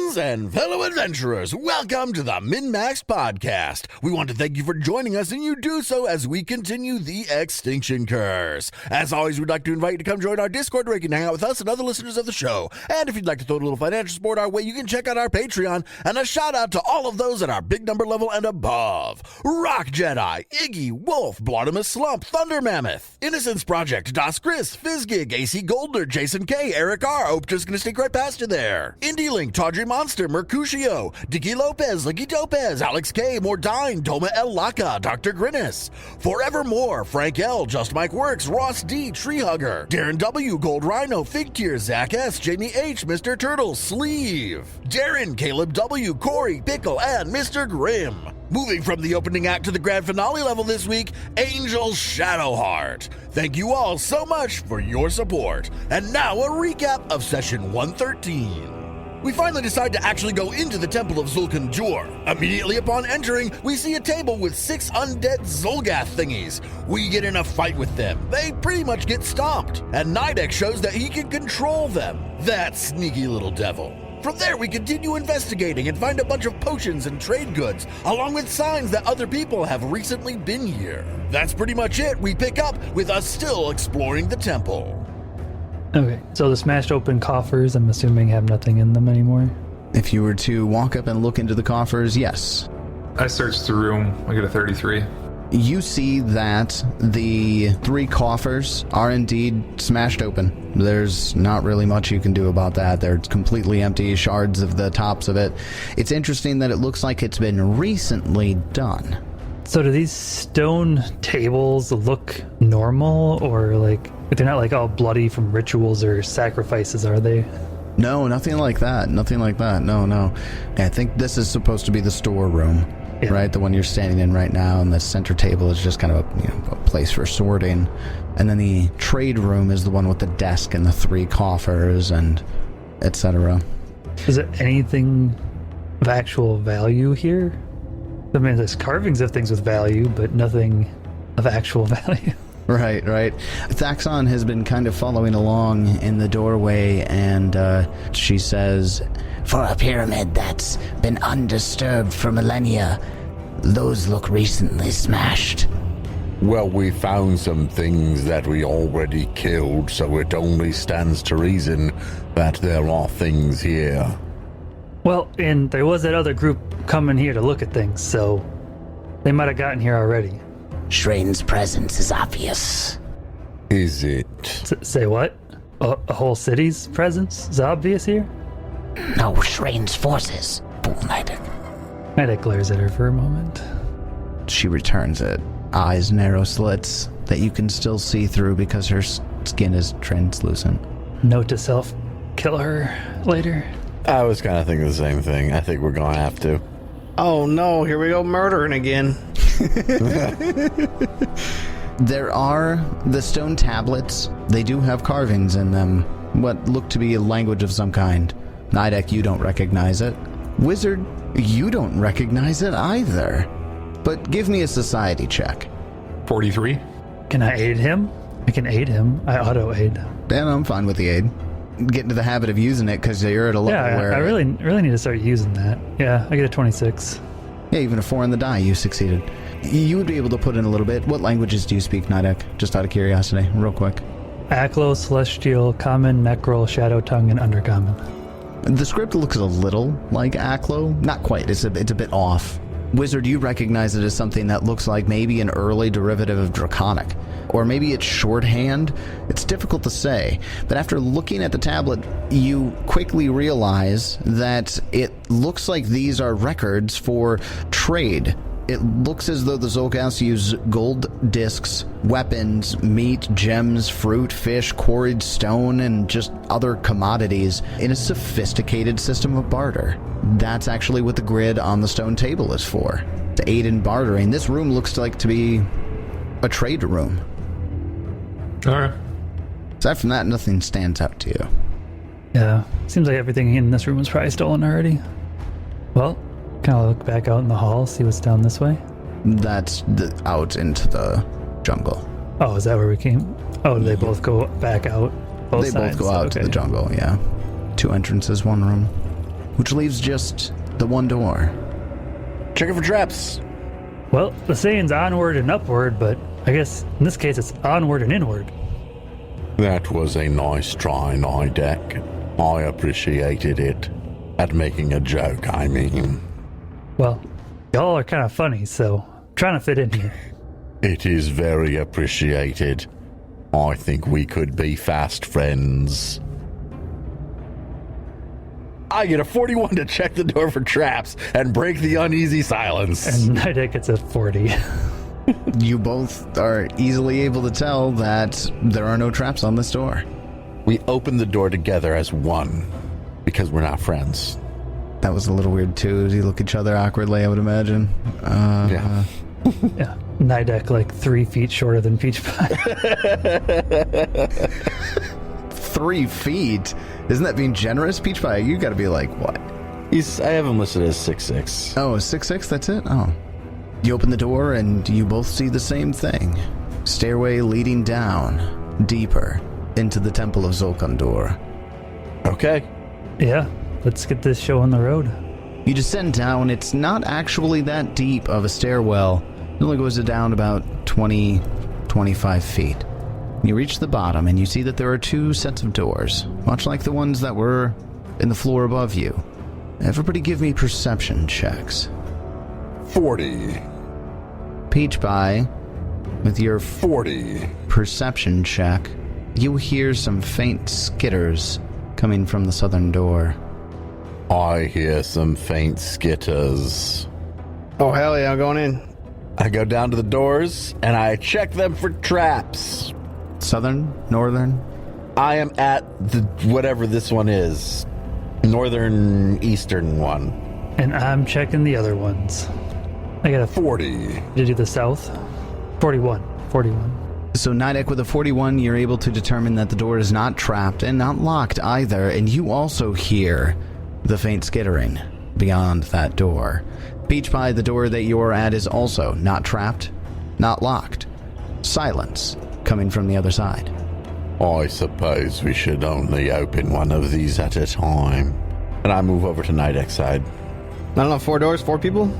friends and fellow adventurers, welcome to the MNmaxed podcast. We want to thank you for joining us, and you do so as we continue the Extinction curse. As always, we'd like to invite you to come join our Discord where you can hang out with us and other listeners of the show. And if you'd like to throw a little financial support our way, you can check out our Patreon. And a shout out to all of those at our big number level and above. Rock Jedi, Iggy, Wolf, Blottimus Slump, Thunder Mammoth, Innocence Project, Das Chris, Fizzgig, AC Goldner, Jason K, Eric R. Oh, just gonna sneak right past you there. Indie Link, Tawdry Monster, Mercutio, Dicky Lopez, Licky Topez, Alex K, Mordine, Doma El Laka, Dr. Grinnis, Forevermore, Frank L, Just Mike Works, Ross D, Tree Hugger, Darren W, Gold Rhino, Fig Tier, Zach S, Jamie H, Mr. Turtle, Sleeve, Darren, Caleb W, Corey, Pickle, and Mr. Grimm. Moving from the opening act to the grand finale level this week, Angel Shadowheart. Thank you all so much for your support. And now a recap of session 113. We finally decide to actually go into the Temple of Xul Kundur. Immediately upon entering, we see a table with 6 undead Zolgath thingies. We get in a fight with them. They pretty much get stomped, and Nidek shows that he can control them. That sneaky little devil. From there, we continue investigating and find a bunch of potions and trade goods, along with signs that other people have recently been here. That's pretty much it. We pick up with us still exploring the temple. Okay, so the smashed open coffers, I'm assuming, have nothing in them anymore? If you were to walk up and look into the coffers, yes. I searched the room. I get a 33. You see that the 3 coffers are indeed smashed open. There's not really much you can do about that. They're completely empty, shards of the tops of it. It's interesting that it looks like it's been recently done. So do these stone tables look normal, or like, they're not like all bloody from rituals or sacrifices, are they? No, nothing like that. Nothing like that. No. I think this is supposed to be the storeroom. Yeah. Right, the one you're standing in right now, and the center table is just kind of a place for sorting. And then the trade room is the one with the desk and the 3 coffers and etc. Is there anything of actual value here? I mean, there's carvings of things with value, but nothing of actual value. Right. Thaxon has been kind of following along in the doorway, and she says, "For a pyramid that's been undisturbed for millennia, those look recently smashed." Well, we found some things that we already killed, so it only stands to reason that there are things here. Well, and there was that other group coming here to look at things, so they might have gotten here already. Shrain's presence is obvious. Is it? Say what? A whole city's presence is obvious here? No, Shrain's forces. Fool Nidek. Nidek glares at her for a moment. She returns it. Eyes narrow slits that you can still see through because her skin is translucent. Note to self, kill her later. I was kind of thinking the same thing. I think we're going to have to. Oh no, here we go murdering again. There are the stone tablets. They do have carvings in them. What look to be a language of some kind. Nidek, you don't recognize it. Wizard, you don't recognize it either. But give me a society check. 43. Can I aid him? I can aid him. I auto-aid. Then I'm fine with the aid. Get into the habit of using it because you're at a level where... I really need to start using that. Yeah, I get a 26. Yeah, even a 4 on the die, you succeeded. You would be able to put in a little bit. What languages do you speak, Nidek? Just out of curiosity, real quick. Aklo, Celestial, Common, Necral, Shadow Tongue, and Undercommon. The script looks a little like Aklo. Not quite. It's a bit off. Wizard, you recognize it as something that looks like maybe an early derivative of Draconic. Or maybe it's shorthand. It's difficult to say. But after looking at the tablet, you quickly realize that it looks like these are records for trade. It looks as though the Zolgaths use gold discs, weapons, meat, gems, fruit, fish, quarried stone, and just other commodities in a sophisticated system of barter. That's actually what the grid on the stone table is for, to aid in bartering. This room looks like to be a trade room. Alright. Aside from that, nothing stands out to you. Yeah, seems like everything in this room was probably stolen already. Well, can I look back out in the hall, see what's down this way? That's out into the jungle. Oh, is that where we came? Oh, they both go back out? They both go out to the jungle, yeah. 2 entrances, 1 room. which leaves just the one door. Checking for traps. Well, the saying's onward and upward, but I guess in this case it's onward and inward. That was a nice try, Nidek. I appreciated it. At making a joke, I mean. Well, y'all are kind of funny, so I'm trying to fit in here. It is very appreciated. I think we could be fast friends. I get a 41 to check the door for traps and break the uneasy silence. And Nidek gets a 40. You both are easily able to tell that there are no traps on this door. We open the door together as one, because we're not friends. That was a little weird too. You look at each other awkwardly, I would imagine. Yeah. Yeah. Nidek like 3 feet shorter than Peach Pie. 3 feet? Isn't that being generous? Peach Pie, you gotta be like, what? I have him listed as 6'6". Oh, 6'6", that's it? Oh. You open the door and you both see the same thing. Stairway leading down, deeper, into the Temple of Xul Kundur. Okay. Yeah, let's get this show on the road. You descend down. It's not actually that deep of a stairwell. It only goes down about 20, 25 feet. You reach the bottom and you see that there are 2 sets of doors, much like the ones that were in the floor above you. Everybody give me perception checks. 40. Peach Pie, with your 40. perception check, you hear some faint skitters coming from the southern door. I hear some faint skitters. Oh, hell yeah, I'm going in. I go down to the doors and I check them for traps. Southern? Northern? I am at the whatever this one is. Northern eastern one. And I'm checking the other ones. I got a 40. to do the south. 41. 41. So Nidek, with a 41, you're able to determine that the door is not trapped and not locked either, and you also hear the faint skittering beyond that door. Peach Pie, the door that you're at is also not trapped, not locked. Silence coming from the other side. I suppose we should only open one of these at a time. And I move over to Nidek's side. I don't know, 4 doors, 4 people?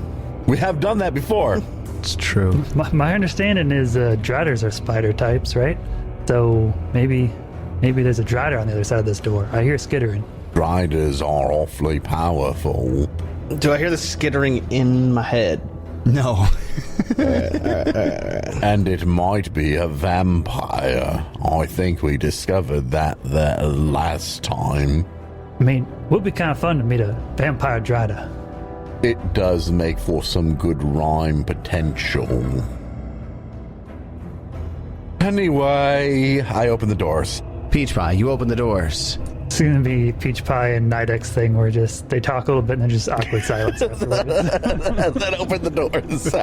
We have done that before. It's true. My understanding is Driders are spider types, right? So maybe there's a Drider on the other side of this door. I hear skittering. Driders are awfully powerful. Do I hear the skittering in my head? No. And it might be a vampire. I think we discovered that the last time. I mean, would be kind of fun to meet a vampire Drider. It does make for some good rhyme potential. Anyway, I open the doors. Peach Pie, you open the doors. It's going to be Peach Pie and Nidek's thing where they talk a little bit and then just awkward silence afterwards. And then open the doors.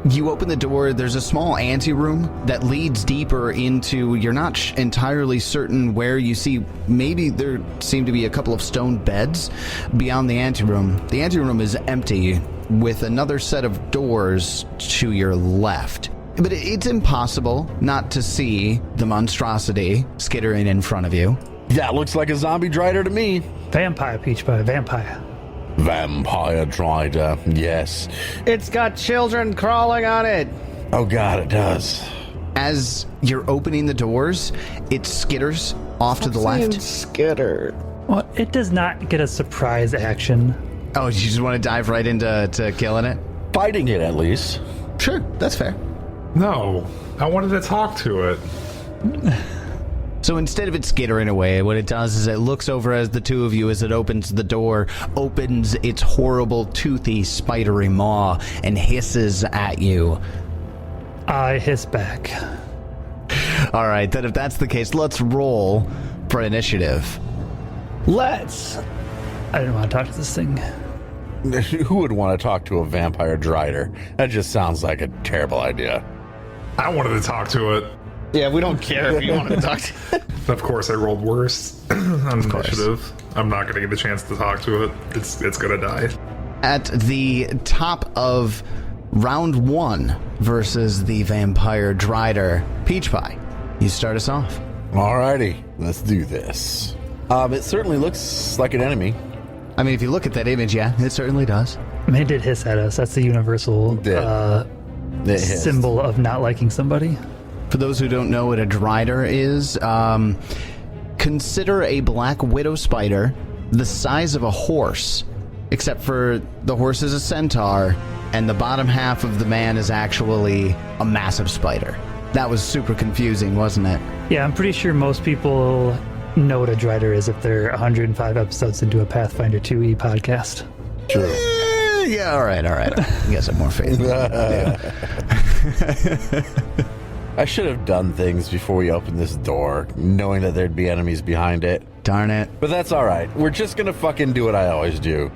You open the door, there's a small anteroom that leads deeper into, you're not entirely certain where you see, maybe there seem to be a couple of stone beds beyond the anteroom. The anteroom is empty with another set of doors to your left. But it's impossible not to see the monstrosity skittering in front of you. Yeah, looks like a zombie Drider to me. Vampire, Peach Pie, vampire. Vampire Drider, yes. It's got children crawling on it. Oh god, it does. As you're opening the doors, it skitters off to the left. Skitter. Well, it does not get a surprise action. Oh, you just want to dive right into killing it? Fighting it, at least. Sure, that's fair. No, I wanted to talk to it. So instead of it skittering away, what it does is it looks over as the two of you, as it opens the door, opens its horrible, toothy, spidery maw, and hisses at you. I hiss back. All right, then if that's the case, let's roll for initiative. Let's. I didn't want to talk to this thing. Who would want to talk to a vampire Drider? That just sounds like a terrible idea. I wanted to talk to it. Yeah, we don't care if you want to talk to Of course, I rolled worse on initiative. I'm not going to get a chance to talk to it. It's going to die. At the top of round 1 versus the vampire Drider, Peach Pie, you start us off. Alrighty, let's do this. It certainly looks like an enemy. I mean, if you look at that image, yeah, it certainly does. I mean, it did hiss at us. That's the universal It hissed. symbol of not liking somebody. For those who don't know what a Drider is, consider a black widow spider the size of a horse, except for the horse is a centaur, and the bottom half of the man is actually a massive spider. That was super confusing, wasn't it? Yeah, I'm pretty sure most people know what a Drider is if they're 105 episodes into a Pathfinder 2e podcast. True. Yeah, all right. I guess I'm more faith. I should have done things before we opened this door, knowing that there'd be enemies behind it. Darn it. But that's all right. We're just going to fucking do what I always do.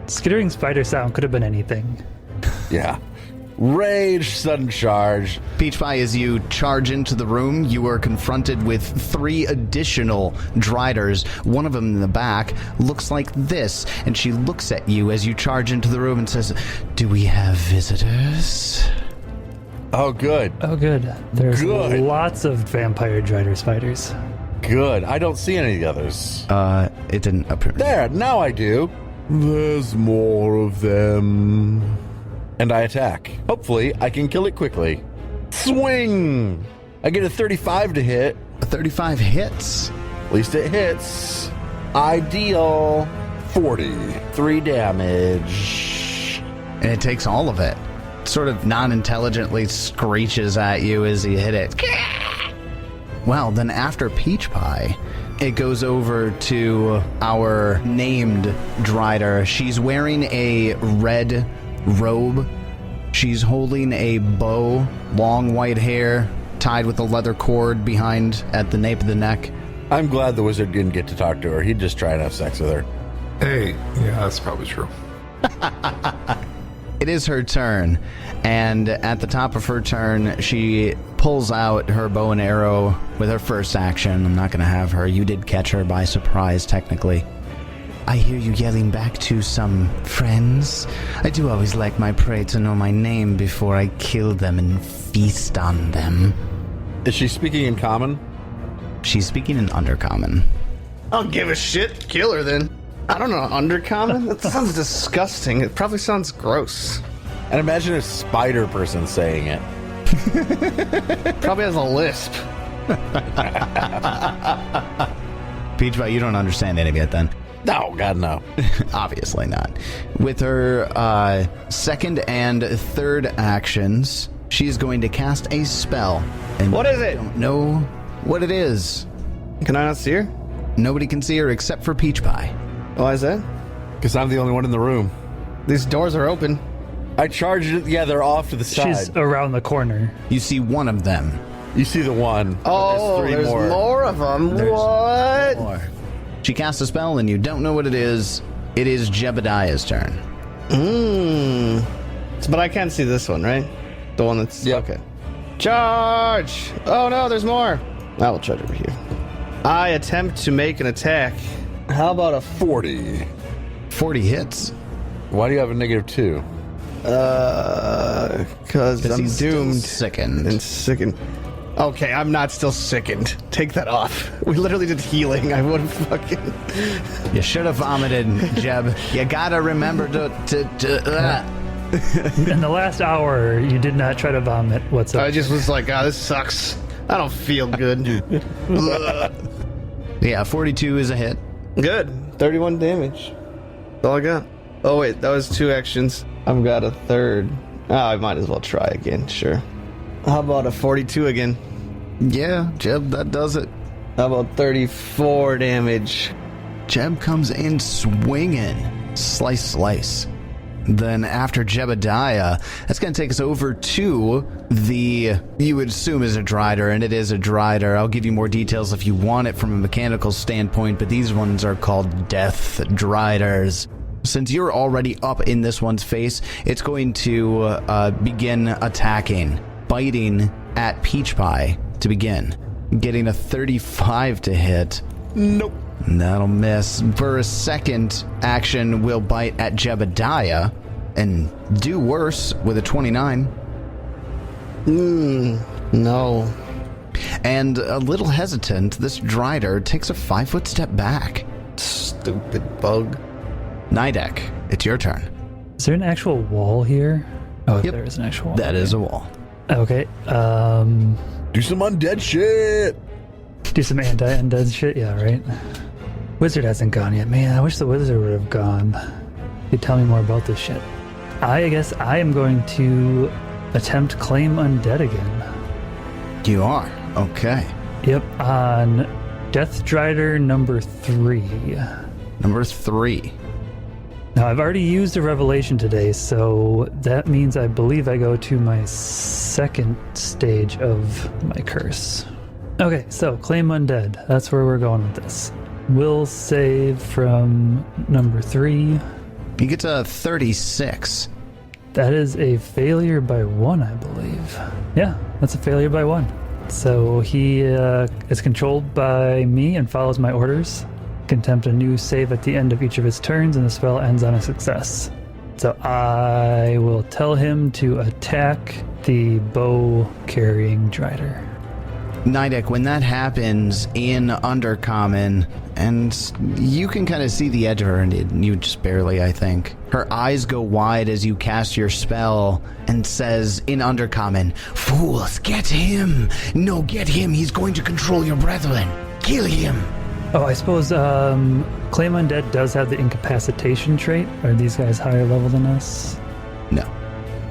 Skittering spider sound could have been anything. Yeah. Rage, sudden charge. Peach Pie, as you charge into the room, you are confronted with 3 additional Driders. One of them in the back looks like this, and she looks at you as you charge into the room and says, "Do we have visitors?" Oh, good. Oh, good. There's Good. lots of vampire Drider spiders. Good. I don't see any of the others. It didn't appear. There, now I do. There's more of them. And I attack. Hopefully, I can kill it quickly. Swing! I get a 35 to hit. A 35 hits. At least it hits. I deal 43 damage. And it takes all of it. Sort of non-intelligently screeches at you as you hit it. Well, then after Peach Pie, it goes over to our named Drider. She's wearing a red robe. She's holding a bow, long white hair, tied with a leather cord behind at the nape of the neck. I'm glad the wizard didn't get to talk to her. He'd just try and have sex with her. Hey, yeah, that's probably true. It is her turn, and at the top of her turn, she pulls out her bow and arrow with her first action. I'm not going to have her. You did catch her by surprise, technically. I hear you yelling back to some friends. I do always like my prey to know my name before I kill them and feast on them. Is she speaking in common? She's speaking in Undercommon. I don't give a shit. Kill her then. I don't know, undercommon? That sounds disgusting. It probably sounds gross. And imagine a spider person saying it. Probably has a lisp. Peach Pie, you don't understand any of it then. No, God, no. Obviously not. With her second and third actions, she's going to cast a spell. And What is it? don't know what it is. Can I not see her? Nobody can see her except for Peach Pie. Why is that? Because I'm the only one in the room. These doors are open. I charged it. Yeah, they're off to the side. She's around the corner. You see one of them. You see the one. Oh, There's there's three more of them. There's What? More. She casts a spell and you don't know what it is. It is Jebediah's turn. But I can't see this one, right? The one that's... Yep. Okay. Charge! Oh no, there's more. I will charge over here. I attempt to make an attack. How about a 40. 40 hits. Why do you have a -2? because I'm he's still doomed sickened. and sickened. Okay, I'm not still sickened. Take that off. We literally did healing. I would have fucking... You should have vomited, Jeb. You gotta remember to In the last hour, you did not try to vomit. What's up? I just was like, this sucks. I don't feel good. Yeah, 42 is a hit. Good. 31 damage. That's all I got. Oh, wait. That was 2 actions. I've got a third. Oh, I might as well try again. Sure. How about a 42 again? Yeah, Jeb, that does it. How about 34 damage? Jeb comes in swinging. Slice, slice. Then after Jebediah, that's going to take us over to the, you would assume is a Drider, and it is a Drider. I'll give you more details if you want it from a mechanical standpoint, but these ones are called Death Driders. Since you're already up in this one's face, it's going to begin attacking, biting at Peach Pie to begin. Getting a 35 to hit. Nope. That'll miss. For a second action, we'll bite at Jebediah and do worse with a 29. No. And a little hesitant, this Drider takes a 5-foot step back. Stupid bug. Nidek, it's your turn. Is there an actual wall here? Oh, Yep. there is an actual wall. That is a wall. Okay. Do some undead shit. Do some anti-undead shit? Yeah, right. Wizard hasn't gone yet. Man, I wish the wizard would have gone. He'd tell me more about this shit. I guess I am going to attempt claim undead again. You are? Okay. Yep, on Death Drider number 3. Number 3. Now, I've already used a revelation today, so that means I believe I go to my second stage of my curse. Okay, so claim undead. That's where we're going with this. Will save from number 3. You get to 36. That is a failure by 1, I believe. Yeah, that's a failure by 1. So he is controlled by me and follows my orders. Can attempt a new save at the end of each of his turns, and the spell ends on a success. So I will tell him to attack the bow-carrying Drider. Nidek, when that happens in Undercommon, and you can kind of see the edge of her, and you just barely, I think. Her eyes go wide as you cast your spell and says in Undercommon, "Fools, get him! No, get him! He's going to control your brethren! Kill him!" Oh, I suppose Claim Undead does have the incapacitation trait. Are these guys higher level than us? No.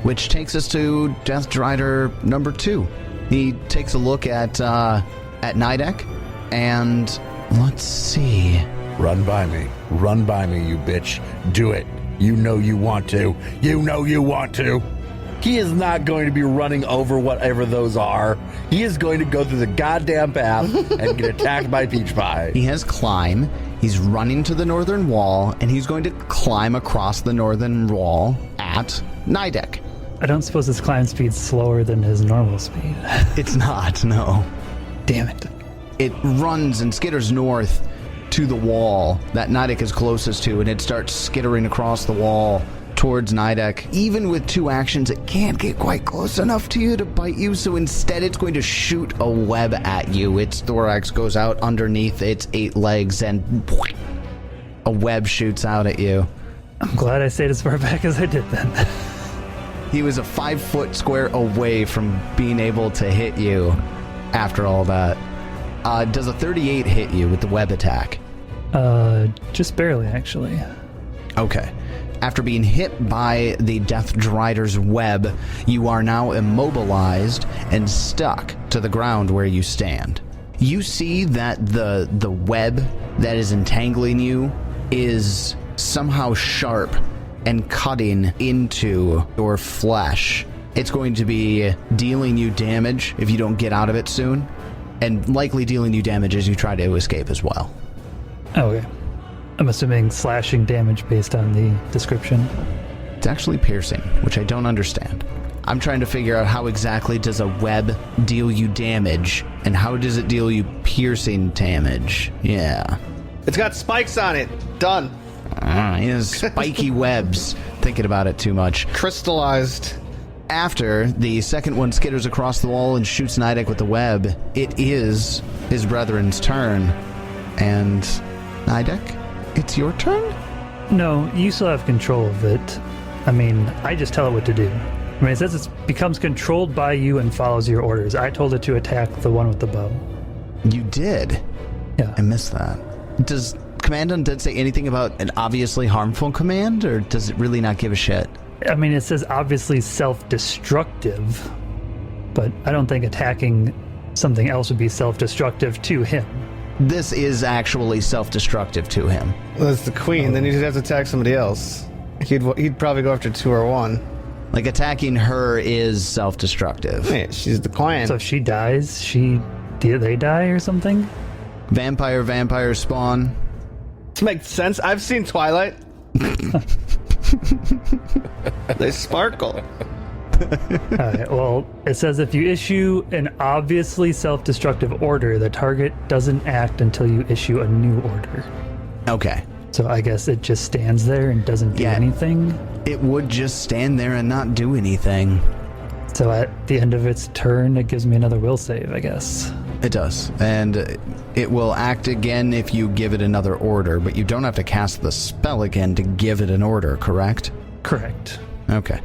Which takes us to Death Drider number 2. He takes a look at Nidek, and let's see. Run by me, you bitch. Do it. You know you want to. You know you want to. He is not going to be running over whatever those are. He is going to go through the goddamn path and get attacked by Peach Pie. He has climb. He's running to the northern wall, and he's going to climb across the northern wall at Nidek. I don't suppose his climb speed's slower than his normal speed. It's not, no. Damn it. It runs and skitters north to the wall that Nidek is closest to, and it starts skittering across the wall towards Nidek. Even with 2 actions, it can't get quite close enough to you to bite you, so instead it's going to shoot a web at you. Its thorax goes out underneath its 8 legs, and a web shoots out at you. I'm glad I stayed as far back as I did then. He was a 5-foot square away from being able to hit you after all that. Does a 38 hit you with the web attack? Just barely, actually. Okay. After being hit by the Death Drider's web, you are now immobilized and stuck to the ground where you stand. You see that the web that is entangling you is somehow sharp and cutting into your flesh. It's going to be dealing you damage if you don't get out of it soon, and likely dealing you damage as you try to escape as well. Okay. I'm assuming slashing damage based on the description. It's actually piercing, which I don't understand. I'm trying to figure out how exactly does a web deal you damage, and how does it deal you piercing damage? Yeah. It's got spikes on it. Done. He has spiky webs. Thinking about it too much. Crystallized. After the second one skitters across the wall and shoots Nidek with the web, it is his brethren's turn. And Nidek, it's your turn? No, you still have control of it. I mean, I just tell it what to do. I mean, it says it becomes controlled by you and follows your orders. I told it to attack the one with the bow. You did? Yeah. I missed that. Does Command Undead say anything about an obviously harmful command, or does it really not give a shit? I mean, it says obviously self-destructive, but I don't think attacking something else would be self-destructive to him. This is actually self-destructive to him. Well, that's the queen. Then he'd have to attack somebody else. He'd probably go after 2 or 1. Like, attacking her is self-destructive. Yeah, she's the queen. So if she dies, they die or something? Vampire spawn. This makes sense. I've seen Twilight. They sparkle. Alright, well, it says if you issue an obviously self-destructive order, the target doesn't act until you issue a new order. Okay. So I guess it just stands there and doesn't do anything? It would just stand there and not do anything. So at the end of its turn, it gives me another will save, I guess. It does. And it will act again if you give it another order, but you don't have to cast the spell again to give it an order, correct? Correct. Okay.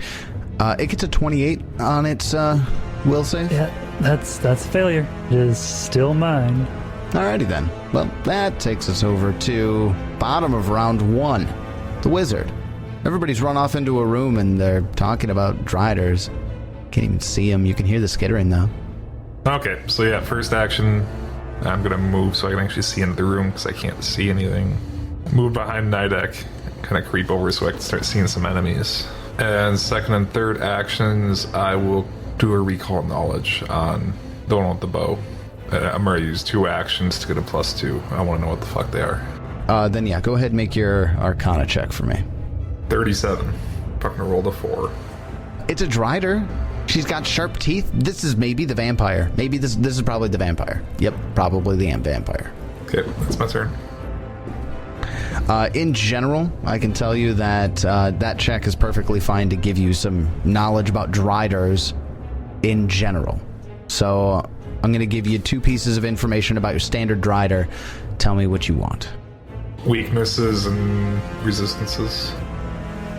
It gets a 28 on its will save? Yeah, that's a failure. It is still mine. Alrighty then. Well, that takes us over to bottom of round 1. The wizard. Everybody's run off into a room and they're talking about Driders. Can't even see them. You can hear the skittering though. Okay, so yeah, first action, I'm gonna move so I can actually see into the room because I can't see anything. Move behind Nidek, kind of creep over so I can start seeing some enemies. And second and third actions, I will do a recall knowledge on the one with the bow. I'm gonna use 2 actions to get a +2. I want to know what the fuck they are. Then yeah, go ahead and make your Arcana check for me. 37. Fucking rolled a 4. It's a Drider. She's got sharp teeth. This is maybe the vampire. Maybe this is probably the vampire. Yep, probably the vampire. Okay, that's my turn. In general, I can tell you that that check is perfectly fine to give you some knowledge about Driders in general. So I'm going to give you 2 pieces of information about your standard Drider. Tell me what you want. Weaknesses and resistances.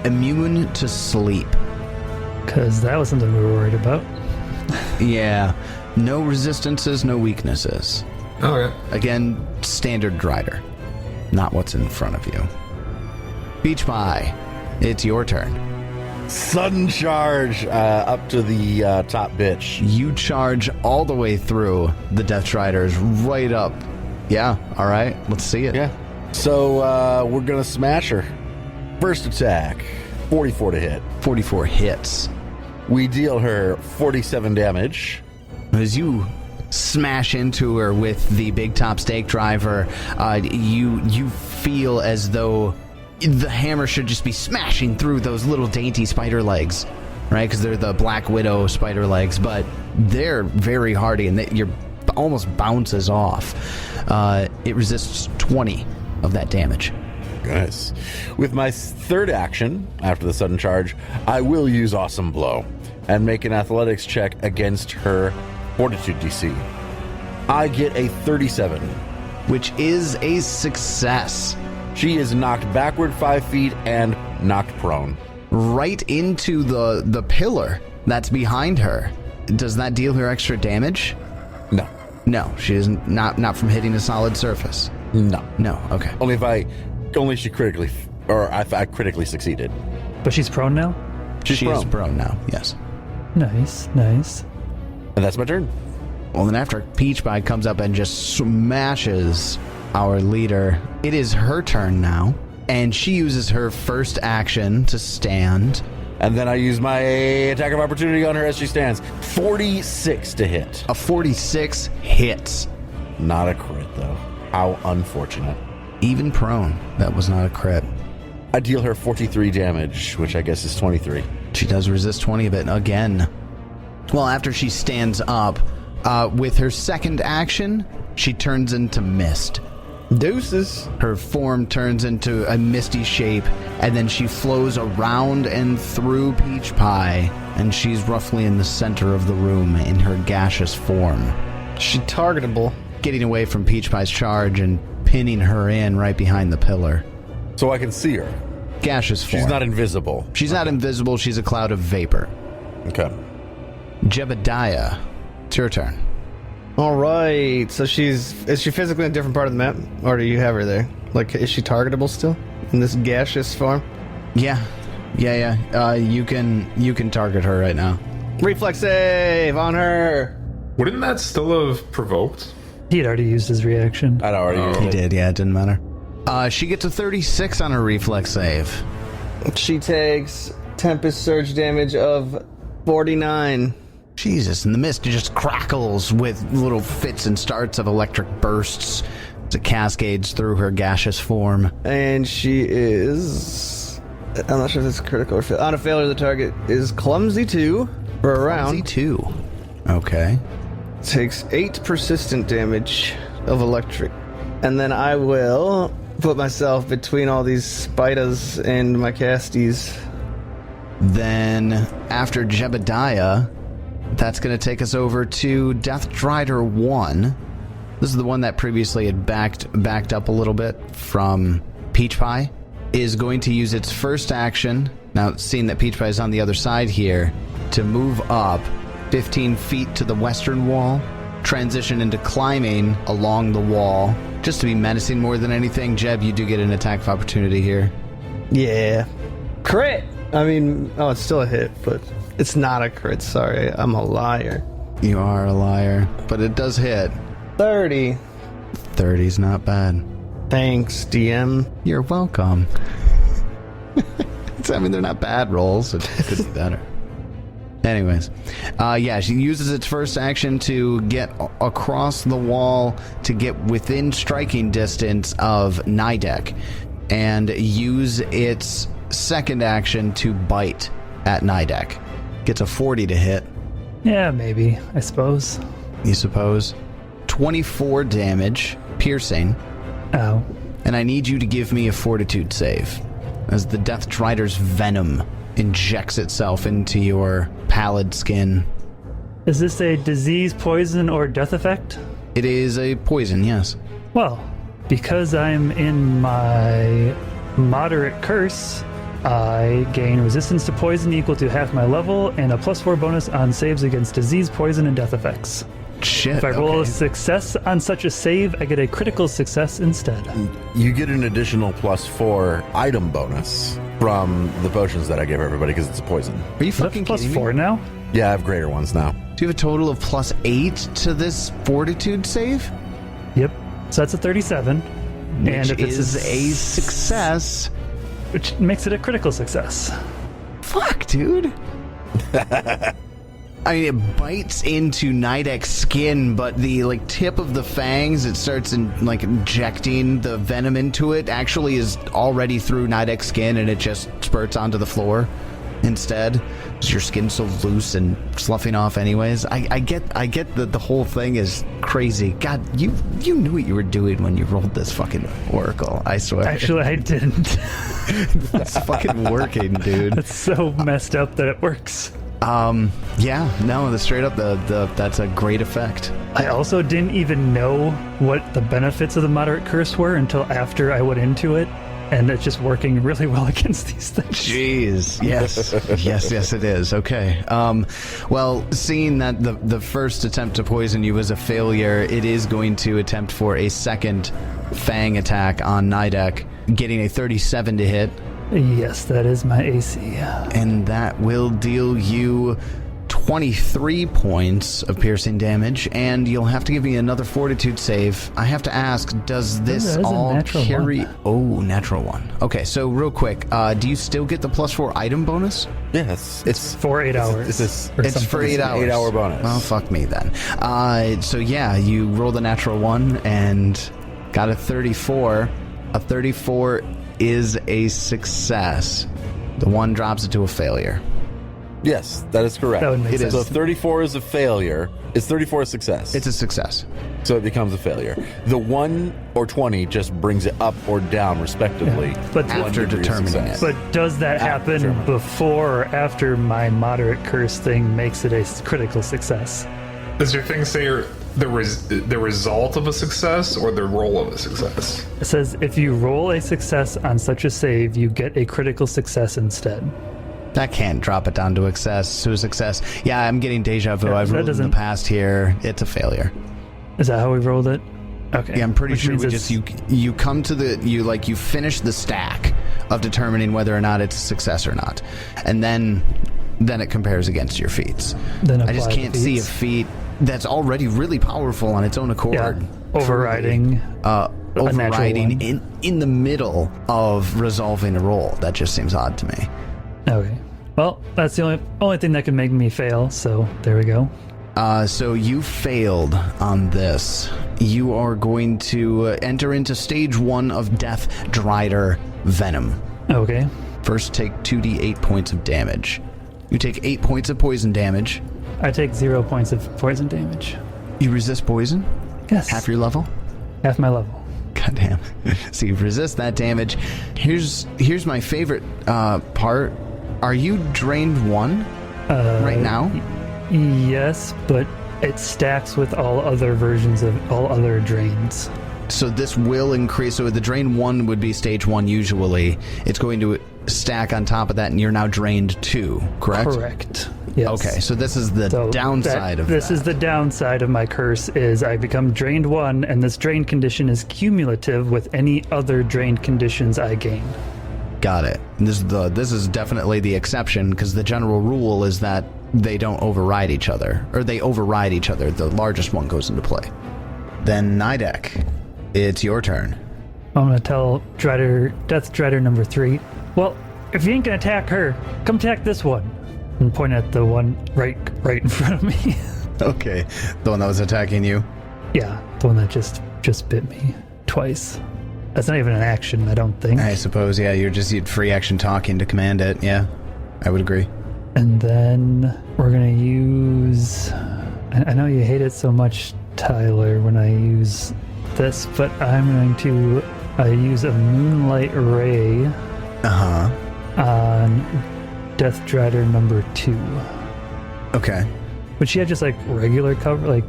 Immune to sleep. Because that was something we were worried about. Yeah. No resistances, no weaknesses. Okay. Again, standard Drider. Not what's in front of you. Beach Pie, it's your turn. Sudden charge up to the top bitch. You charge all the way through the Death Striders, right up. Yeah, all right, let's see it. Yeah. So we're going to smash her. First attack, 44 to hit. 44 hits. We deal her 47 damage. As you smash into her with the big top stake driver, you feel as though the hammer should just be smashing through those little dainty spider legs, right? Because they're the Black Widow spider legs, but they're very hardy and you're almost bounces off. It resists 20 of that damage. Nice. With my third action, after the sudden charge, I will use Awesome Blow and make an athletics check against her Fortitude DC. I get a 37. Which is a success. She is knocked backward 5 feet and knocked prone. Right into the pillar that's behind her. Does that deal her extra damage? No. No, she isn't. Not from hitting a solid surface. No. No, okay. Only she critically, or if I critically succeeded. But she's prone now? She is prone now, yes. Nice, nice. And that's my turn. Well, then after Peach Pie comes up and just smashes our leader, it is her turn now. And she uses her first action to stand. And then I use my attack of opportunity on her as she stands. 46 to hit. A 46 hits. Not a crit, though. How unfortunate. Even prone, that was not a crit. I deal her 43 damage, which I guess is 23. She does resist 20 of it again. Well, after she stands up, with her second action, she turns into mist. Deuces. Her form turns into a misty shape, and then she flows around and through Peach Pie, and she's roughly in the center of the room in her gaseous form. She targetable. Getting away from Peach Pie's charge and pinning her in right behind the pillar. So I can see her. Gaseous form. She's not invisible. She's not invisible. She's a cloud of vapor. Okay. Jebediah, it's your turn. All right. So is she physically in a different part of the map, or do you have her there? Like, is she targetable still in this gaseous form? Yeah. You can target her right now. Reflex save on her. Wouldn't that still have provoked? He had already used his reaction. I'd already used He it. did, yeah, it didn't matter. She gets a 36 on her reflex save. She takes Tempest Surge damage of 49. Jesus, and the mist just crackles with little fits and starts of electric bursts as it cascades through her gaseous form. And she is... I'm not sure if it's critical or fail. On a failure, the target is clumsy 2 for a round. 2. Okay. Takes 8 persistent damage of electric. And then I will put myself between all these spiders and my casties. Then, after Jebediah, That's going to take us over to Death Drider 1. This is the one that previously had backed up a little bit from Peach Pie. Is going to use its first action, now seeing that Peach Pie is on the other side here, to move up 15 feet to the western wall, transition into climbing along the wall, just to be menacing more than anything. Jeb, you do get an attack of opportunity here. Yeah. Crit! I mean, it's still a hit, but it's not a crit. Sorry, I'm a liar. You are a liar, but it does hit. 30. 30's not bad. Thanks, DM. You're welcome. I mean, they're not bad rolls. It could be better. Anyways, she uses its first action to get across the wall to get within striking distance of Nidek, and use its second action to bite at Nidek. Gets a 40 to hit. Yeah, maybe. I suppose. You suppose? 24 damage, piercing. Ow. And I need you to give me a fortitude save, as the Death Drider's venom injects itself into your pallid skin. Is this a disease, poison, or death effect? It is a poison, yes. Well, because I'm in my moderate curse, I gain resistance to poison equal to half my level and a +4 bonus on saves against disease, poison, and death effects. Shit, if I roll okay. a success on such a save, I get a critical success instead. You get an additional +4 item bonus from the potions that I gave everybody because it's a poison. Are you Is that fucking kidding +4 me? now? Yeah, I have greater ones now. Do you have a total of +8 to this fortitude save? Yep. So that's a 37. Which and if is it's a success. Which makes it a critical success. Fuck, dude. I mean, it bites into Nidek's skin, but the tip of the fangs, it starts injecting the venom into it, actually is already through Nidek's skin, and it just spurts onto the floor instead. Because your skin's so loose and sloughing off anyways. I get that the whole thing is crazy. God, you knew what you were doing when you rolled this fucking oracle, I swear. Actually, I didn't. It's fucking working, dude. It's so messed up that it works. Straight up, that's a great effect. I also didn't even know what the benefits of the moderate curse were until after I went into it, and it's just working really well against these things. Jeez, yes, yes, it is. Okay. Well, seeing that the first attempt to poison you was a failure, it is going to attempt for a second fang attack on Nidek, getting a 37 to hit. Yes, that is my AC. And that will deal you 23 points of piercing damage, and you'll have to give me another fortitude save. I have to ask, does this all carry... Oh, natural one. Okay, so real quick, do you still get the +4 item bonus? Yeah, it's for 8 hours. It's for 8 hours. 8 hour bonus. Oh, fuck me then. So yeah, you rolled a natural one and got a 34. A 34 is a success. The one drops it to a failure. Yes, that is correct. That would make sense. So if 34 is a failure, is 34 a success? It's a success. So it becomes a failure. The 1 or 20 just brings it up or down, respectively. Yeah, but after determining it. But does that happen before or after my moderate curse thing makes it a critical success? Does your thing say the result of a success or the roll of a success? It says if you roll a success on such a save, you get a critical success instead. That can't drop it down to a success. Yeah, I'm getting deja vu. Yeah, I've rolled in the past here. It's a failure. Is that how we rolled it? Okay. Yeah, I'm pretty sure we just you come to you finish the stack of determining whether or not it's a success or not, and then it compares against your feats. Then I just can't see a feat that's already really powerful on its own accord. Yeah. Overriding in the middle of resolving a roll. That just seems odd to me. Okay. Well, that's the only thing that can make me fail, so there we go. So you failed on this. You are going to enter into stage 1 of Death Drider Venom. Okay. First, take 2d8 points of damage. You take 8 points of poison damage. I take 0 points of poison damage. You resist poison? Yes. Half your level? Half my level. Goddamn. So you resist that damage. Here's my favorite part. Are you drained 1 right now? Yes, but it stacks with all other versions of all other drains. So this will increase. So the drain 1 would be stage 1 usually. It's going to stack on top of that, and you're now drained 2, correct? Correct. Yes. Okay, so this is the downside of that. This is the downside of my curse, is I become drained 1, and this drain condition is cumulative with any other drained conditions I gain. Got it. This is definitely the exception, because the general rule is that they don't override each other, or they override each other. The largest one goes into play. Then Nidek, it's your turn. I'm gonna tell Drider, Death Drider number 3. Well, if you ain't gonna attack her, come attack this one. And point at the one right in front of me. Okay, the one that was attacking you. Yeah, the one that just bit me twice. That's not even an action, I don't think. I suppose, yeah, you'd free action talking to command it. Yeah, I would agree. And then we're gonna use. I know you hate it so much, Tyler, when I use this, but I'm going to use a Moonlight Ray. On Death Drider number 2. Okay. Would she have just like regular cover, like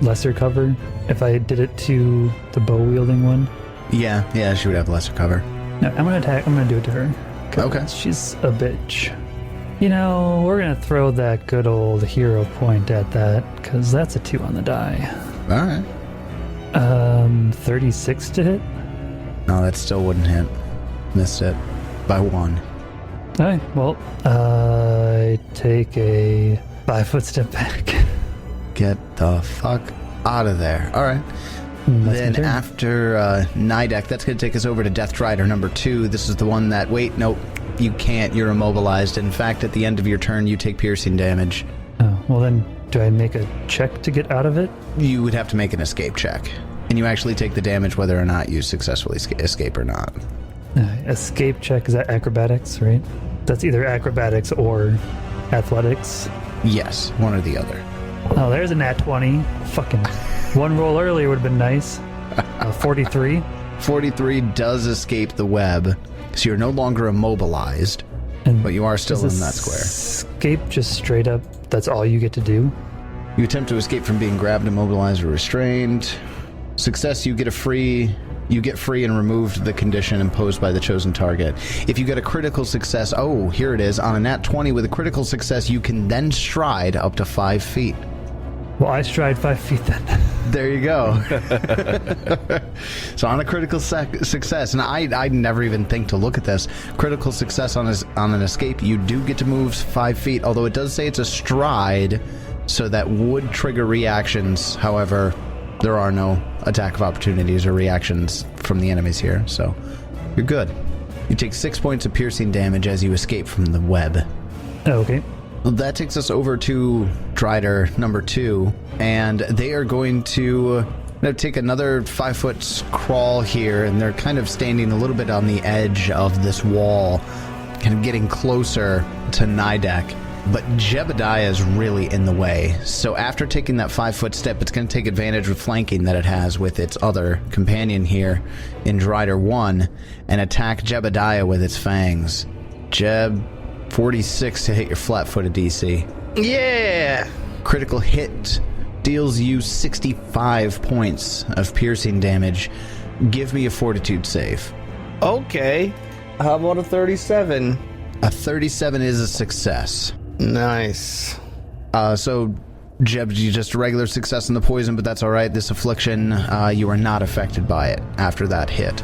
lesser cover, if I did it to the bow wielding one? Yeah, she would have lesser cover. No, I'm gonna do it to her. Okay. She's a bitch. You know, we're gonna throw that good old hero point at that, because that's a 2 on the die. Alright. 36 to hit? No, that still wouldn't hit. Missed it. By 1. Alright, well, I take a 5-foot step back. Get the fuck out of there. Alright. Then after Nidek, that's going to take us over to Death Drider number 2. This is the one that... Wait, nope. You can't. You're immobilized. In fact, at the end of your turn, you take piercing damage. Oh, well then, do I make a check to get out of it? You would have to make an escape check. And you actually take the damage whether or not you successfully escape or not. Escape check, is that acrobatics, right? That's either acrobatics or athletics. Yes, one or the other. Oh, there's a nat 20. Fucking one roll earlier would have been nice. 43. 43 does escape the web, so you're no longer immobilized, but you are still in that square. Escape just straight up, that's all you get to do? You attempt to escape from being grabbed, immobilized, or restrained. Success, you get free and remove the condition imposed by the chosen target. If you get a critical success, oh, here it is. On a nat 20 with a critical success, you can then stride up to 5 feet. Well, I stride 5 feet then. There you go. So on a critical success, and I'd never even think to look at this, critical success on an escape, you do get to move 5 feet, although it does say it's a stride, so that would trigger reactions. However, there are no attack of opportunities or reactions from the enemies here, so you're good. You take 6 points of piercing damage as you escape from the web. Okay. Well, that takes us over to Drider number 2, and they are going to take another 5-foot crawl here, and they're kind of standing a little bit on the edge of this wall, kind of getting closer to Nidek. But Jebediah is really in the way. So after taking that 5-foot step, it's going to take advantage of flanking that it has with its other companion here in Drider 1 and attack Jebediah with its fangs. Jeb, 46 to hit your flat-footed DC. Yeah! Critical hit deals you 65 points of piercing damage. Give me a fortitude save. Okay. How about a 37? A 37 is a success. Nice. So, Jeb, you just a regular success in the poison, but that's all right. This affliction, you are not affected by it after that hit.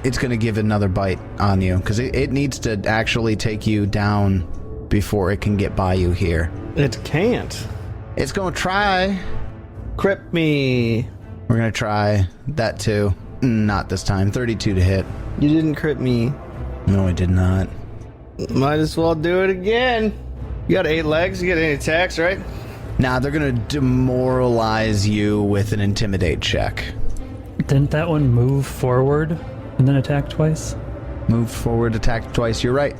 It's going to give another bite on you, because it needs to actually take you down before it can get by you here. It can't. It's going to try. Crip me. We're going to try that too. Not this time. 32 to hit. You didn't crit me. No, I did not. Might as well do it again. You got 8 legs, you got any attacks, right? Nah, they're going to demoralize you with an intimidate check. Didn't that one move forward and then attack twice? Move forward, attack twice. You're right.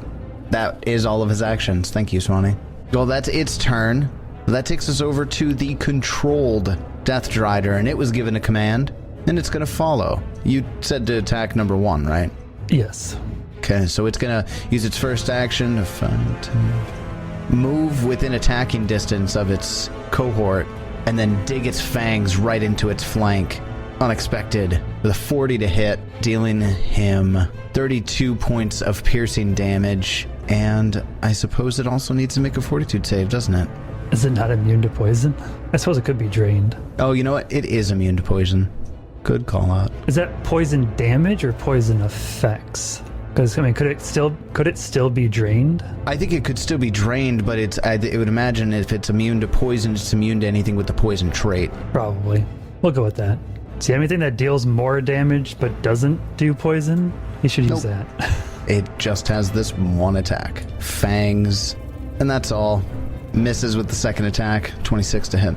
That is all of his actions. Thank you, Swanee. Well, that's its turn. That takes us over to the controlled Death Drider, and it was given a command, and it's going to follow. You said to attack number 1, right? Yes. Okay, so it's going to use its first action to 5, 10, move within attacking distance of its cohort, and then dig its fangs right into its flank. Unexpected, with a 40 to hit, dealing him 32 points of piercing damage. And I suppose it also needs to make a fortitude save, doesn't it? Is it not immune to poison? I suppose it could be drained. Oh, you know what? It is immune to poison. Good call out. Is that poison damage or poison effects? Because, I mean, could it still be drained? I think it could still be drained, but it would imagine if it's immune to poison, it's immune to anything with the poison trait. Probably. We'll go with that. See, anything that deals more damage but doesn't do poison, you should use that. It just has this one attack. Fangs. And that's all. Misses with the second attack, 26 to hit.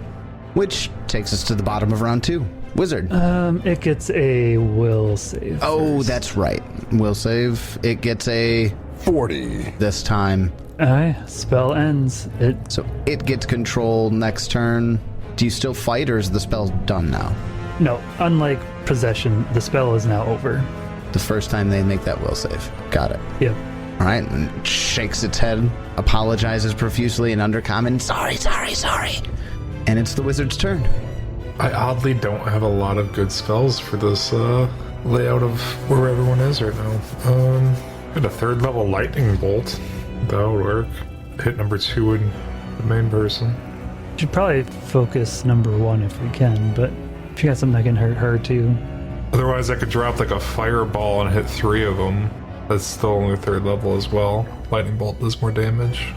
Which takes us to the bottom of round 2. Wizard. It gets a will save. Oh, first. that's right. Will save. It gets a 40. this time. Aye, spell ends. So it gets control next turn. Do you still fight, or is the spell done now? No, unlike possession, the spell is now over. The first time they make that will save. Got it. Yep. All right, and it shakes its head, apologizes profusely in Undercommon. Sorry. And it's the wizard's turn. I oddly don't have a lot of good spells for this layout of where everyone is right now. Got a 3rd level lightning bolt. That would work. Hit number 2 in the main person. Should probably focus number 1 if we can, but if you got something that can hurt her too. Otherwise, I could drop like a fireball and hit 3 of them. That's still only 3rd level as well. Lightning bolt does more damage.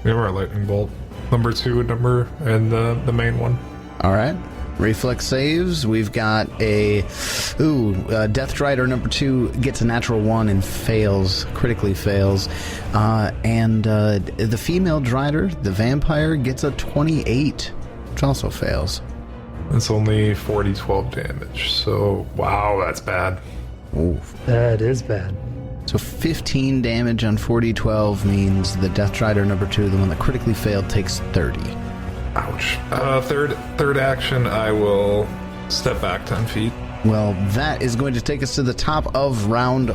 Give her a lightning bolt. Number 2 and the main one. All right. Reflex saves. We've got Death Drider number 2 gets a natural 1 and fails, critically fails. And the female Drider, the vampire, gets a 28, which also fails. It's only 12 damage. So, wow, that's bad. Ooh. That is bad. So 15 damage on 40-12 means the Death Drider number 2, the one that critically failed, takes 30. Ouch. Third action, I will step back 10 feet. Well, that is going to take us to the top of round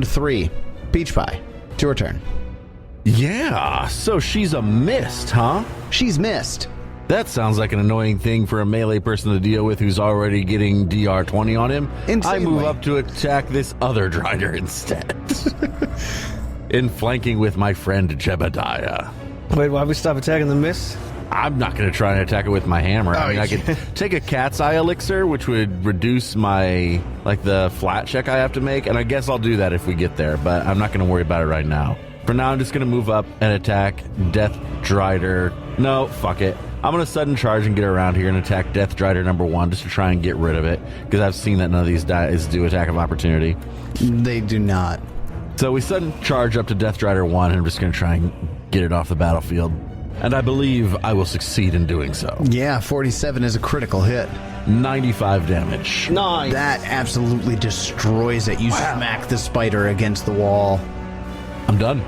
3. Peach Pie, it's your turn. Yeah, so she's a mist, huh? She's missed. That sounds like an annoying thing for a melee person to deal with who's already getting DR 20 on him. I move up to attack this other Drider instead. In flanking with my friend Jebediah. Wait, why we stop attacking the mist? I'm not going to try and attack it with my hammer. I mean, I could take a cat's eye elixir, which would reduce my, the flat check I have to make, and I guess I'll do that if we get there, but I'm not going to worry about it right now. For now, I'm just going to move up and attack Death Drider. No, fuck it. I'm going to sudden charge and get around here and attack Death Drider number 1 just to try and get rid of it, because I've seen that none of these guys do attack of opportunity. They do not. So we sudden charge up to Death Drider 1, and I'm just going to try and get it off the battlefield. And I believe I will succeed in doing so. Yeah, 47 is a critical hit. 95 damage. Nice. That absolutely destroys it. You smack the spider against the wall. I'm done.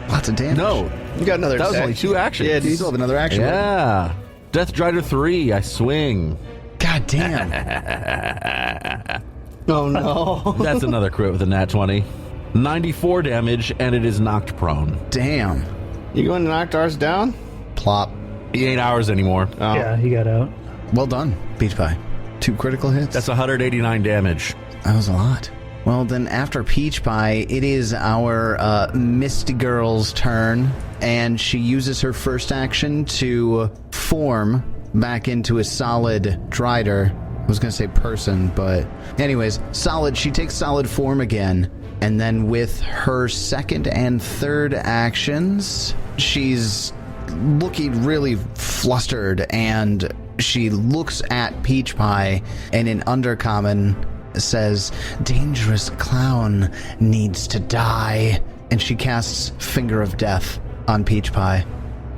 Lots of damage. No, You got another that was attack. only 2 actions. Yeah, You dude. still have another action. Yeah. Death Drider 3, I swing. God damn. Oh, no. That's another crit with a nat 20. 94 damage, and it is knocked prone. Damn. You going to knock ours down? Plop. He ain't ours anymore. Oh. Yeah, he got out. Well done, Peach Pie. 2 critical hits. That's 189 damage. That was a lot. Well, then after Peach Pie, it is our Misty Girl's turn, and she uses her first action to form back into a solid Drider. I was going to say person, but anyways, solid. She takes solid form again, and then with her second and third actions, she's looking really flustered, and she looks at Peach Pie, and in Undercommon says, "Dangerous clown needs to die," and she casts Finger of Death on Peach Pie.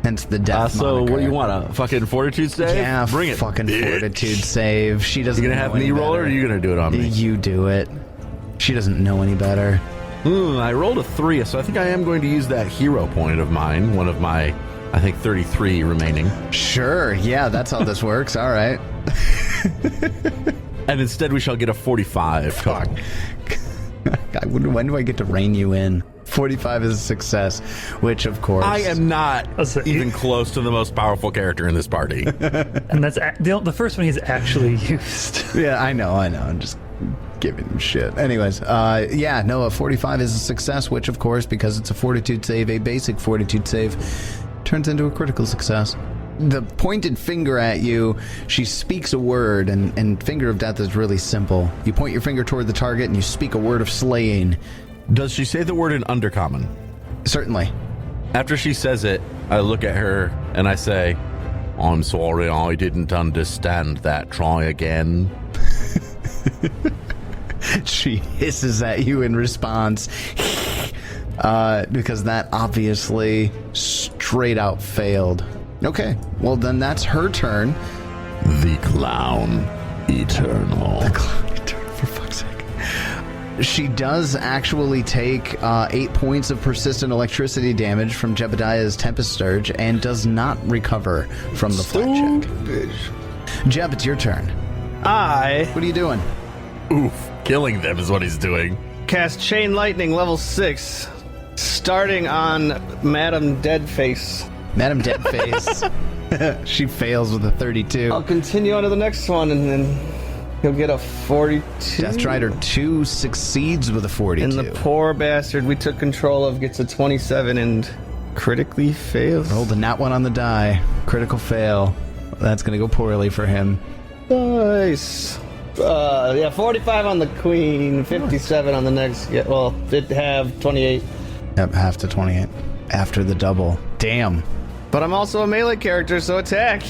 Hence the death So moniker. what do you want, a fucking fortitude save? Yeah, Bring it, fucking bitch. fortitude save. She doesn't You gonna know have any me roll it, or better. are you gonna do it on me? You do it. She doesn't know any better. I rolled a 3, so I think I am going to use that hero point of mine, one of my, I think, 33 remaining. Sure, yeah, that's how this works. All right. And instead we shall get a 45. Fuck. God, when do I get to rein you in? 45 is a success, which of course I am not so even close to the most powerful character in this party. And that's the first one he's actually used. Yeah, I know. I'm just giving him shit. Anyways, a 45 is a success, which of course, because it's a fortitude save, a basic fortitude save, turns into a critical success. The pointed finger at you, she speaks a word, and Finger of Death is really simple. You point your finger toward the target and you speak a word of slaying. Does she say the word in Undercommon? Certainly. After she says it, I look at her and I say, I'm sorry, I didn't understand that. Try again. She hisses at you in response. Because that obviously straight out failed. Okay, well then that's her turn. The Clown Eternal. For fuck's sake. She does actually take 8 points of persistent electricity damage from Jebediah's Tempest Surge and does not recover from the flat check. Jeb, it's your turn. What are you doing? Oof, killing them is what he's doing. Cast Chain Lightning level 6, starting on Madam Deadface. Madam Deadface. She fails with a 32. I'll continue on to the next one, and then he'll get a 42. Death Drider 2 succeeds with a 42. And the poor bastard we took control of gets a 27 and critically fails. Rolled a nat 1 on the die. Critical fail. That's going to go poorly for him. Nice. 45 on the queen, 57 on the next. Yeah, well, it have 28. Yep, half to 28. After the double. Damn. But I'm also a melee character, so attack.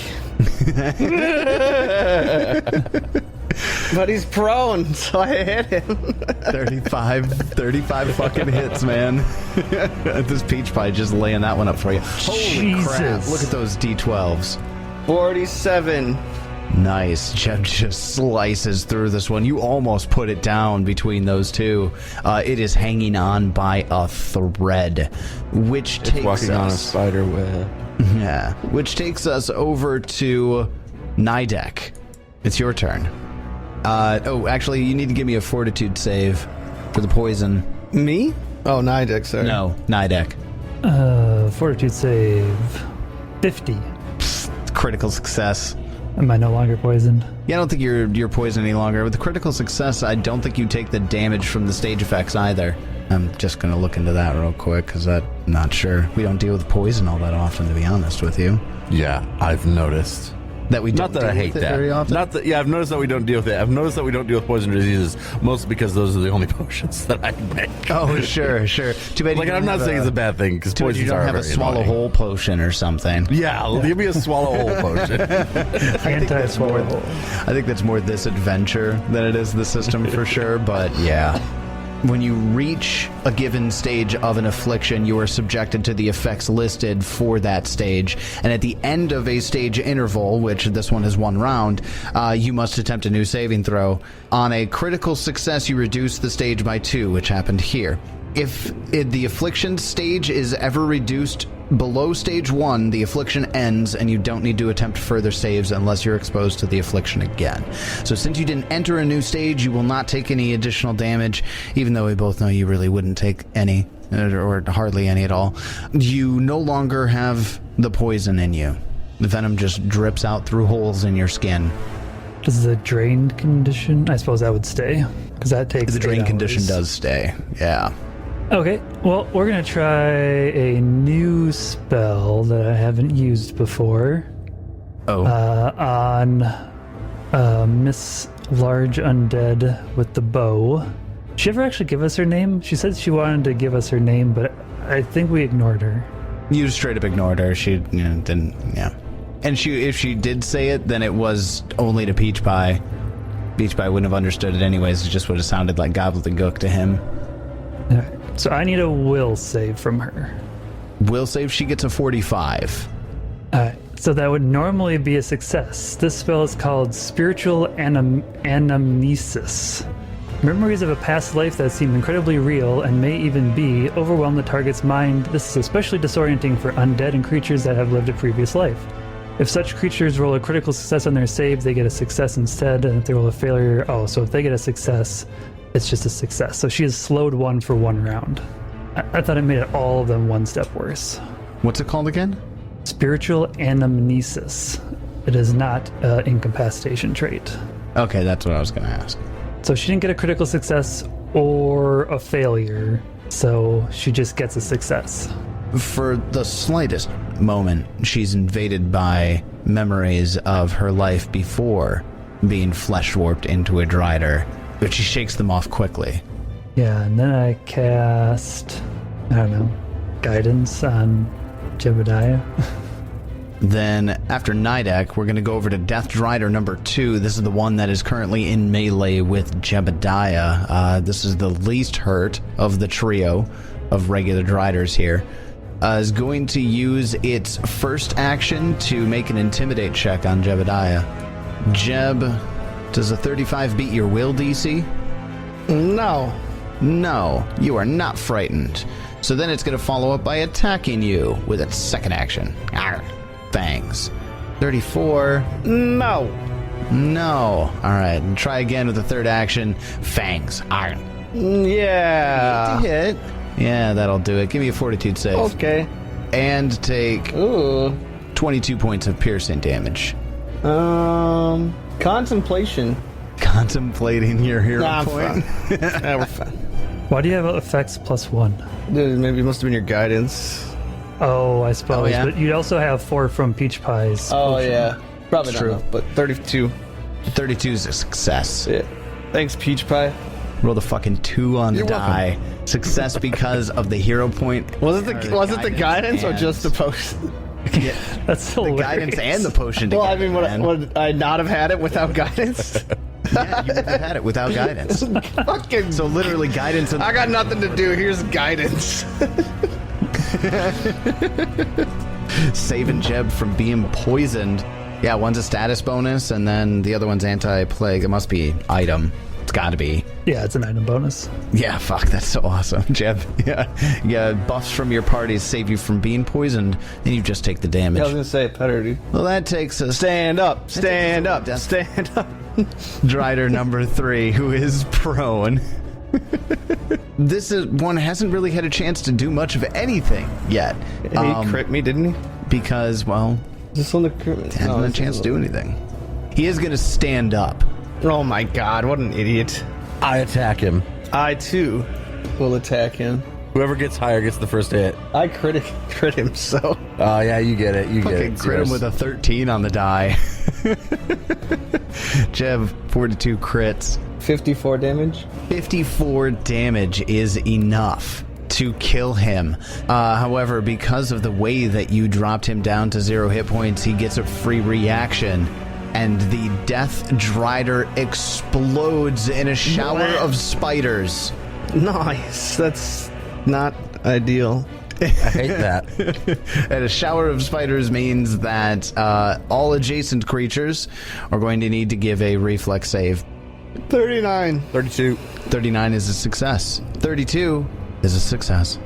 But he's prone, so I hit him. 35 fucking hits, man. This peach pie just laying that one up for you. Holy crap. Look at those D12s. 47. Nice. Jeb just slices through this one. You almost put it down between those two. It is hanging on by a thread, which takes walking us on a spider web. Yeah, which takes us over to Nidek. It's your turn. Actually, you need to give me a fortitude save for the poison. Me? Oh, Nidek, sorry. No, Nidek. Fortitude save 50. Critical success. Am I no longer poisoned? Yeah, I don't think you're poisoned any longer. With the critical success, I don't think you take the damage from the stage effects either. I'm just going to look into that real quick, because I'm not sure. We don't deal with poison all that often, to be honest with you. Yeah, I've noticed. That we don't Not that I hate that. very often? I've noticed that we don't deal with it. I've noticed that we don't deal with poison diseases, mostly because those are the only potions that I make. Oh, sure. Too bad. Like, I'm not saying it's a bad thing, because poisons you don't are have a very swallow annoying. whole potion or something. Yeah, give me a swallow whole potion. Anti-swallow hole. I think that's more this adventure than it is the system for sure, but yeah. When you reach a given stage of an affliction, you are subjected to the effects listed for that stage. And at the end of a stage interval, which this one is 1 round, you must attempt a new saving throw. On a critical success, you reduce the stage by 2, which happened here. If the affliction stage is ever reduced below stage 1, the affliction ends and you don't need to attempt further saves unless you're exposed to the affliction again. So since you didn't enter a new stage, you will not take any additional damage, even though we both know you really wouldn't take any, or hardly any at all. You no longer have the poison in you. The venom just drips out through holes in your skin. Does the drained condition, I suppose that would stay, because that takes The drain 8 condition hours. does stay, yeah. Okay, well, we're going to try a new spell that I haven't used before. Oh. On Miss Large Undead with the bow. Did she ever actually give us her name? She said she wanted to give us her name, but I think we ignored her. You straight up ignored her. She didn't, yeah. And if she did say it, then it was only to Peach Pie. Peach Pie wouldn't have understood it anyways. It just would have sounded like gobbledygook to him. Alright, so I need a will save from her. Will save, she gets a 45. Alright, so that would normally be a success. This spell is called Spiritual Anamnesis. Memories of a past life that seem incredibly real and may even be overwhelm the target's mind. This is especially disorienting for undead and creatures that have lived a previous life. If such creatures roll a critical success on their save, they get a success instead, and if they roll a failure, so if they get a success, it's just a success. So she is slowed 1 for 1 round. I thought it made it all of them one step worse. What's it called again? Spiritual anamnesis. It is not an incapacitation trait. Okay, that's what I was going to ask. So she didn't get a critical success or a failure, so she just gets a success. For the slightest moment, she's invaded by memories of her life before being flesh warped into a Drider, but she shakes them off quickly. Yeah, and then I cast, I don't know, guidance on Jebediah. Then, after Nidek, we're going to go over to Death Drider number 2. This is the one that is currently in melee with Jebediah. This is the least hurt of the trio of regular Driders here. Is going to use its first action to make an Intimidate check on Jebediah. Jeb, does a 35 beat your will DC? No. No, you are not frightened. So then it's going to follow up by attacking you with its second action. Arr. Fangs. 34. No. No. Alright, and try again with the third action. Fangs. Arr. Yeah. Hit. Yeah, that'll do it. Give me a fortitude save. Okay. And take 22 points of piercing damage. Contemplation. Contemplating your hero Nah, point. Yeah, we're fine. Why do you have effects +1? Dude, maybe it must have been your guidance. Oh, I suppose. Oh, yeah? But you'd also have 4 from Peach Pie's. Oh, potion. yeah. Probably True. not enough, but 32. 32 is a success. Yeah. Thanks, Peach Pie. Roll the fucking 2 on the You're die. Success because of the hero point. Was it the guidance or just the potion? Yeah, That's the hilarious. guidance and the potion Well, I together, mean, man. would I not have had it without guidance? Yeah, you would have had it without guidance. Fucking. So literally guidance and I got nothing to do. Here's guidance. saving Jeb from being poisoned. Yeah, one's a status bonus and then the other one's anti-plague. It must be item. It's gotta be. Yeah, it's an item bonus. Yeah, fuck, that's so awesome, Jeb. Yeah, buffs from your parties save you from being poisoned, and you just take the damage. I was gonna say better, dude. Well, that takes us Stand up, stand up, Death. stand up. Drider number 3, who is prone. This is one hasn't really had a chance to do much of anything yet. And he crit me, didn't he? Because, well, Is this on the crit? hasn't had a chance to do anything. He is going to stand up. Oh my god, what an idiot. I attack him. I too will attack him. Whoever gets higher gets the first hit. I crit him, so. Oh, yeah, you get it. You get Fucking it. crit him with a 13 on the die. Jeb, 42 crits. 54 damage. 54 damage is enough to kill him. However, because of the way that you dropped him down to 0 hit points, he gets a free reaction. And the Death Drider explodes in a shower of spiders. Nice. That's not ideal. I hate that. And a shower of spiders means that all adjacent creatures are going to need to give a reflex save. 39. 32. 39 is a success. 32 is a success.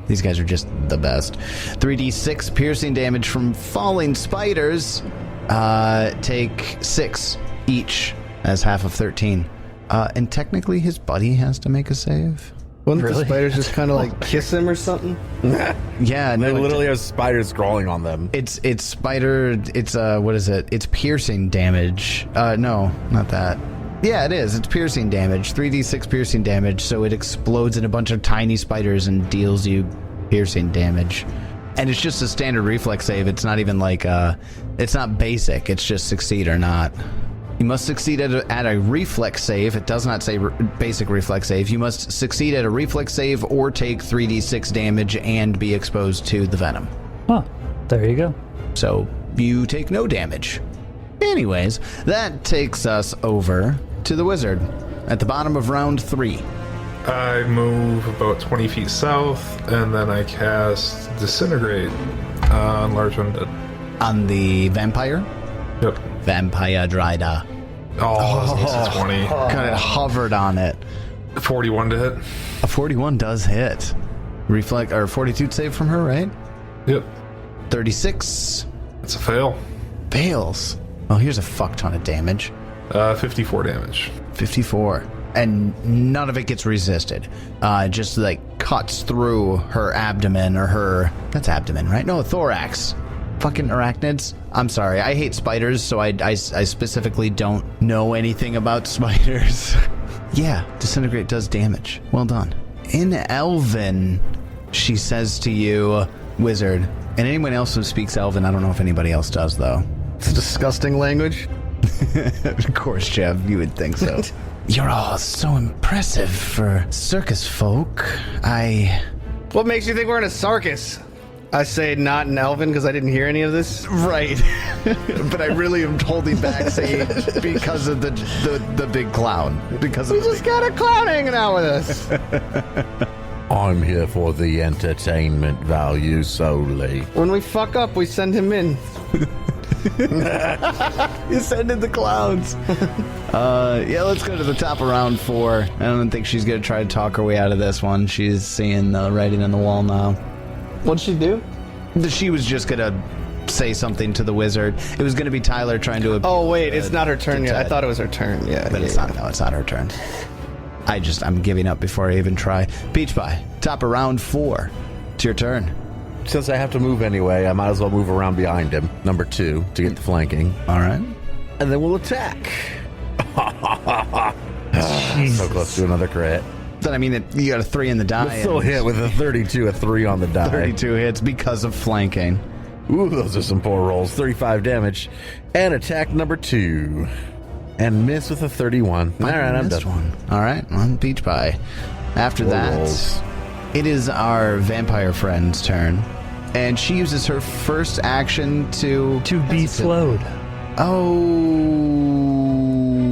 These guys are just the best. 3d6 piercing damage from falling spiders. Take 6 each as half of 13. And technically his buddy has to make a save. Wouldn't Really? the spiders just kind of like kiss him or something? Yeah, They no, literally have spiders crawling on them. it's spider. It's what is it? It's piercing damage. No, not that. Yeah, it is. It's piercing damage. 3d6 piercing damage. So it explodes in a bunch of tiny spiders and deals you piercing damage. And it's just a standard reflex save. It's not even like it's not basic. It's just succeed or not. You must succeed at a reflex save. It does not say basic reflex save. You must succeed at a reflex save or take 3d6 damage and be exposed to the venom. Huh. There you go. So you take no damage. Anyways, that takes us over to the wizard at the bottom of round 3. I move about 20 feet south, and then I cast Disintegrate on Large Undead. On the vampire? Yep. Vampire Drider. Oh, that's 20. Kind of hovered on it. 41 to hit. A 41 does hit. Reflect or fortitude save from her, right? Yep. 36 It's a fail. fails. Well, here's a fuck ton of damage. 54 damage. 54. and none of it gets resisted. Just like cuts through her abdomen or her... That's abdomen, right? No, thorax. Fucking arachnids. I'm sorry. I hate spiders, so I specifically don't know anything about spiders. Yeah, disintegrate does damage. Well done. In Elven, she says to you, Wizard, and anyone else who speaks Elven, I don't know if anybody else does, though. It's a disgusting language. Of course, Jeff, you would think so. You're all so impressive for circus folk. What makes you think we're in a circus? I say not in Elven because I didn't hear any of this. Right. But I really am holding back saying because of the big clown. Because of We just got a clown hanging out with us. I'm here for the entertainment value solely. When we fuck up, we send him in. You send in the clowns. Yeah, let's go to the top of round 4. I don't think she's going to try to talk her way out of this one. She's seeing the writing on the wall now. What'd she do? She was just going to say something to the wizard. It was going to be Tyler trying to... Oh, wait, it's not her turn yet. I thought it was her turn. Yeah, but it's not. No, it's not her turn. I'm giving up before I even try. Peach Pie, top of round 4. It's your turn. Since I have to move anyway, I might as well move around behind him. Number 2, to get the flanking. All right. And then we'll attack. So close to another crit. Then I mean, you got a 3 in the die. We'll still hit with a 32, a 3 on the die. 32 hits because of flanking. Ooh, those are some poor rolls. 35 damage. And attack number 2. And miss with a 31. All right, I'm done. One. All right, on Peach Pie. After that, rolls. It is our vampire friend's turn. And she uses her first action to be slowed. Oh,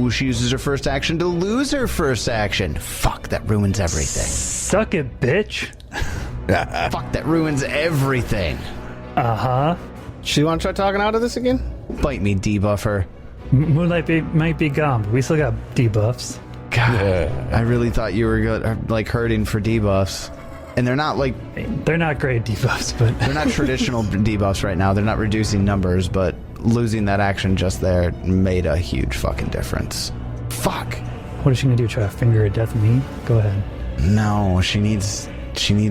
she uses her first action to lose her first action. Fuck, that ruins everything. Suck it, bitch. Fuck, that ruins everything. Uh-huh. She want to try talking out of this again? Bite me, debuffer. Moonlight might be gone, but we still got debuffs. God, I really thought you were like hurting for debuffs. And they're not like... They're not great debuffs, but... They're not traditional debuffs right now. They're not reducing numbers, but losing that action just there made a huge fucking difference. Fuck. What is she gonna do? Try to finger a death me? Go ahead. No, she needs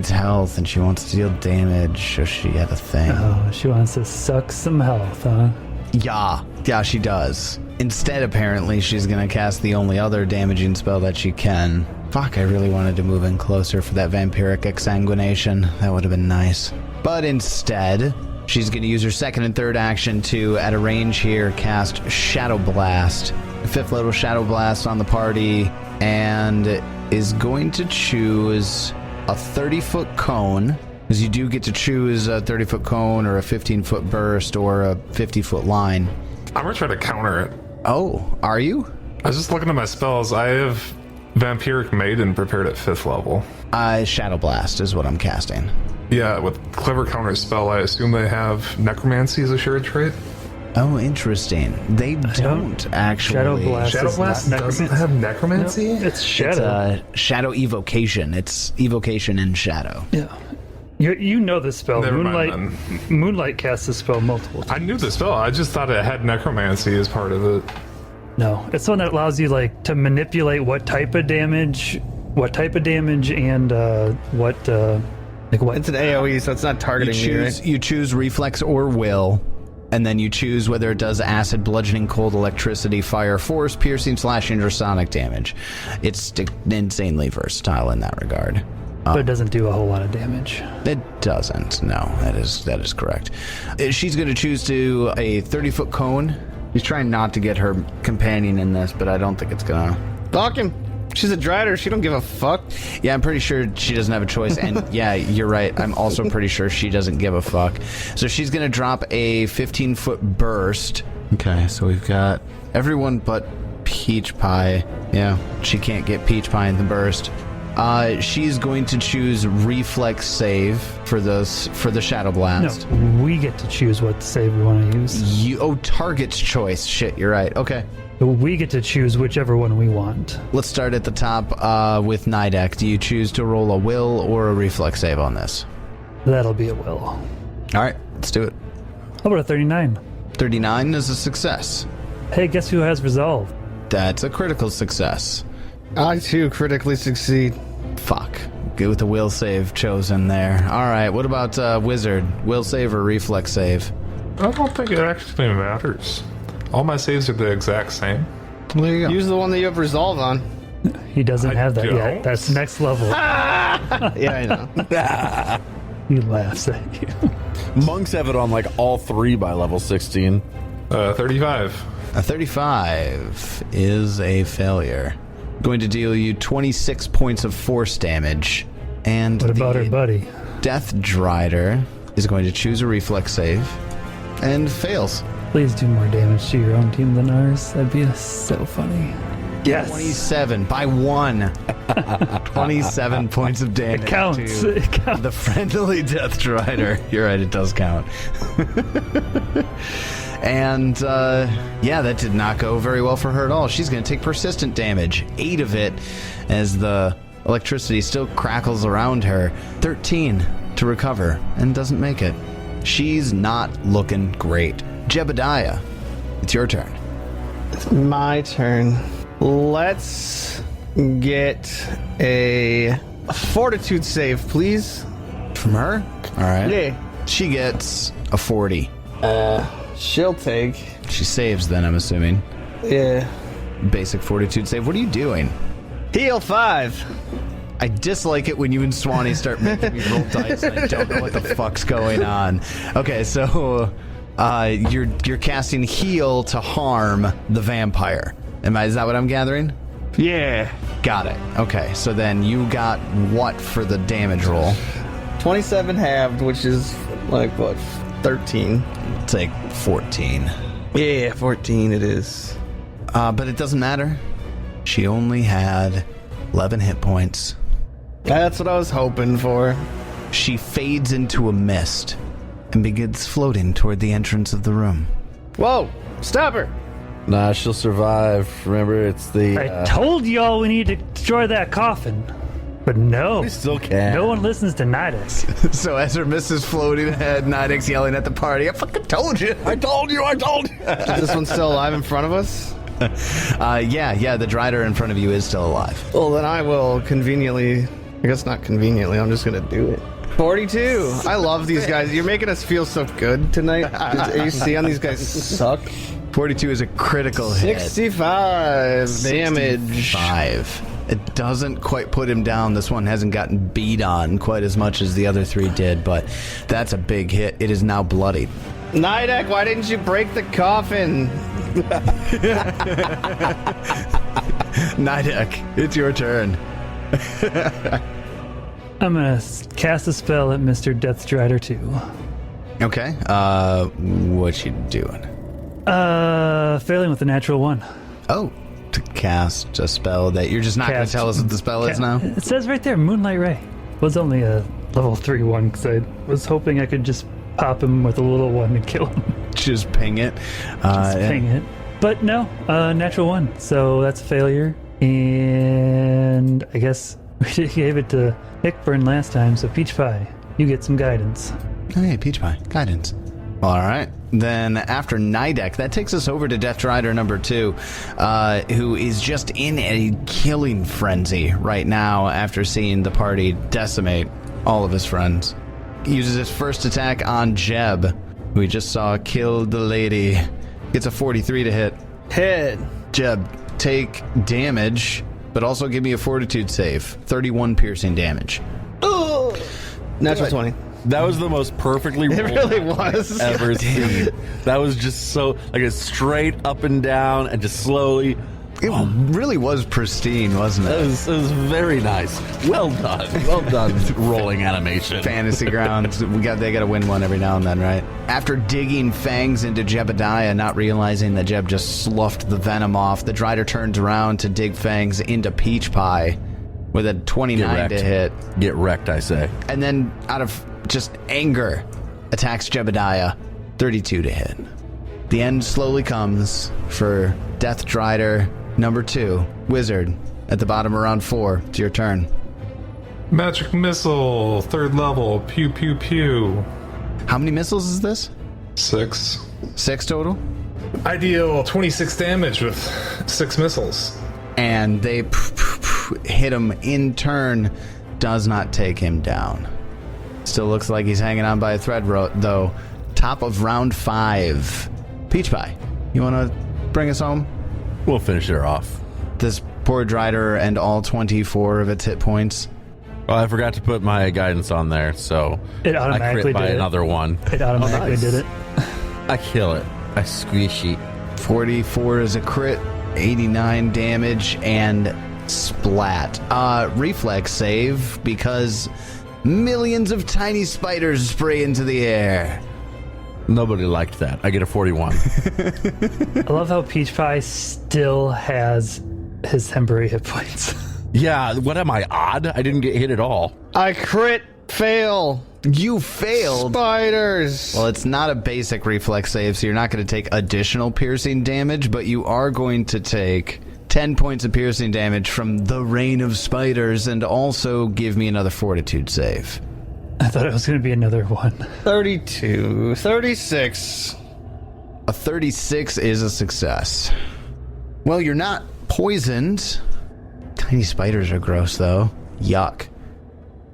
health and she wants to deal damage, so she had a thing. Oh, she wants to suck some health, huh? Yeah, she does. Instead, apparently, she's gonna cast the only other damaging spell that she can. Fuck, I really wanted to move in closer for that vampiric exsanguination. That would have been nice. But instead, she's gonna use her second and third action to, at a range here, cast Shadow Blast. 5th level Shadow Blast on the party, and is going to choose a 30-foot cone, because you do get to choose a 30-foot cone or a 15-foot burst or a 50-foot line. I'm going to try to counter it. Oh, are you? I was just looking at my spells. I have Vampiric Maiden prepared at 5th level. Shadow Blast is what I'm casting. Yeah, with Clever Counter spell, I assume they have Necromancy as a shared trait? Oh, interesting. They don't actually. Shadow Blast. Shadow Blast doesn't have Necromancy? No, it's Shadow. It's Shadow Evocation. It's Evocation in Shadow. Yeah. You know the spell. Never mind, Moonlight casts the spell multiple times. I knew the spell. I just thought it had Necromancy as part of it. No, it's one that allows you to manipulate what type of damage, and what. It's an AoE, so it's not targeting you, right? You choose Reflex or Will, and then you choose whether it does acid, bludgeoning, cold, electricity, fire, force, piercing, slashing, or sonic damage. It's insanely versatile in that regard. But it doesn't do a whole lot of damage. It doesn't. No, that is correct. She's going to choose to a 30-foot cone. She's trying not to get her companion in this, but I don't think it's gonna. Fuck him. She's a Drider. She don't give a fuck. Yeah, I'm pretty sure she doesn't have a choice. And yeah, you're right. I'm also pretty sure she doesn't give a fuck. So she's going to drop a 15-foot burst. Okay, so we've got everyone but Peach Pie. Yeah, she can't get Peach Pie in the burst. She's going to choose Reflex save for the Shadow Blast. No, we get to choose what save we want to use. Target's choice. Shit, you're right. Okay. We get to choose whichever one we want. Let's start at the top with Nidek. Do you choose to roll a will or a reflex save on this? That'll be a will. All right, let's do it. How about a 39? 39 is a success. Hey, guess who has resolve? That's a critical success. I too critically succeed. Fuck. Good with the will save chosen there. All right, what about wizard? Will save or reflex save? I don't think it actually matters. All my saves are the exact same. Well, there you go. Use the one that you have resolve on. He doesn't have that don't. yet. That's next level. Yeah, I know. He laughs at you. Monks have it on like all 3 by level 16. 35. A 35 is a failure. Going to deal you 26 points of force damage. And What about the her buddy? Death Drider is going to choose a reflex save and fails. Please do more damage to your own team than ours. That'd be so funny. Yes. 27 by 1. 27 points of damage. It counts. to It counts. The friendly Death Drider. You're right, it does count. And, yeah, that did not go very well for her at all. She's going to take persistent damage, 8 of it, as the electricity still crackles around her. 13 to recover, and doesn't make it. She's not looking great. Jebediah, it's your turn. It's my turn. Let's get a fortitude save, please. From her? All right. Yeah. She gets a 40. She'll take. She saves then, I'm assuming. Yeah. Basic fortitude save. What are you doing? Heal 5. I dislike it when you and Swanee start making me roll dice and I don't know what the fuck's going on. Okay, so you're casting heal to harm the vampire. Is that what I'm gathering? Yeah. Got it. Okay, so then you got what for the damage roll? 27 halved, which is like what, 13. Take 14. Yeah, 14 it is. But it doesn't matter. She only had 11 hit points. That's what I was hoping for. She fades into a mist and begins floating toward the entrance of the room. Whoa! Stop her! Nah, she'll survive. Remember, it's the... I told y'all we need to destroy that coffin. But no. we still can. No one listens to Nidus. So as her mist is floating ahead, Nidix yelling at the party, I fucking told you! I told you! Is this one still alive in front of us? Yeah, the Drider in front of you is still alive. Well, then I will conveniently... I guess not conveniently, I'm just gonna do it. 42! I love these guys. You're making us feel so good tonight. You see on these guys suck. 42 is a critical hit. 65 damage. 5. It doesn't quite put him down. This one hasn't gotten beat on quite as much as the other 3 did, but that's a big hit. It is now bloodied. Nidek, why didn't you break the coffin? Nidek, it's your turn. I'm gonna cast a spell at Mr. Death Drider 2. Okay, what you doing? Failing with a natural 1. Oh, to cast a spell that you're just not going to tell us what the spell is now? It says right there, Moonlight Ray. It was only a level 3 1 because I was hoping I could just pop him with a little 1 and kill him. Just ping it. Just ping it. But no, natural 1. So that's a failure. And I guess we gave it to Hickburn last time, so Peach Pie, you get some guidance. Hey, Peach Pie, guidance. All right. Then after Nidek, that takes us over to Death Drider number 2, who is just in a killing frenzy right now after seeing the party decimate all of his friends. He uses his first attack on Jeb, who we just saw kill the lady. Gets a 43 to hit. Hit. Jeb, take damage, but also give me a fortitude save. 31 piercing damage. Ooh. Natural 20. That was the most perfectly rolled really was. I've ever seen. That was just so, like a straight up and down and just slowly. It really was pristine, wasn't it? It was very nice. Well done. Well done, rolling animation. Fantasy Grounds. They got to win one every now and then, right? After digging fangs into Jebediah, not realizing that Jeb just sloughed the venom off, the Drider turns around to dig fangs into Peach Pie with a 29 to hit. Get wrecked, I say. And then, out of just anger, attacks Jebediah, 32 to hit. The end slowly comes for Death Drider number 2, Wizard, at the bottom around 4. It's your turn. Magic missile, 3rd level, pew pew pew. How many missiles is this? 6. 6 total? I deal 26 damage with 6 missiles. And they hit him in turn. Does not take him down. Still looks like he's hanging on by a thread, though. Top of round 5. Peach Pie, you want to bring us home? We'll finish her off. This poor Drider and all 24 of its hit points. Well, I forgot to put my guidance on there, so It I automatically crit by did it. another one. It automatically nice. did it. I kill it. I squishy. 44 is a crit, 89 damage, and splat. Reflex save, because millions of tiny spiders spray into the air. Nobody liked that. I get a 41. I love how Peach Pie still has his temporary hit points. Yeah, what am I, odd? I didn't get hit at all. I crit fail. You failed. Spiders. Well, it's not a basic reflex save, so you're not going to take additional piercing damage, but you are going to take 10 points of piercing damage from the rain of spiders, and also give me another fortitude save. I thought it was going to be another one. 32. 36. A 36 is a success. Well, you're not poisoned. Tiny spiders are gross, though. Yuck.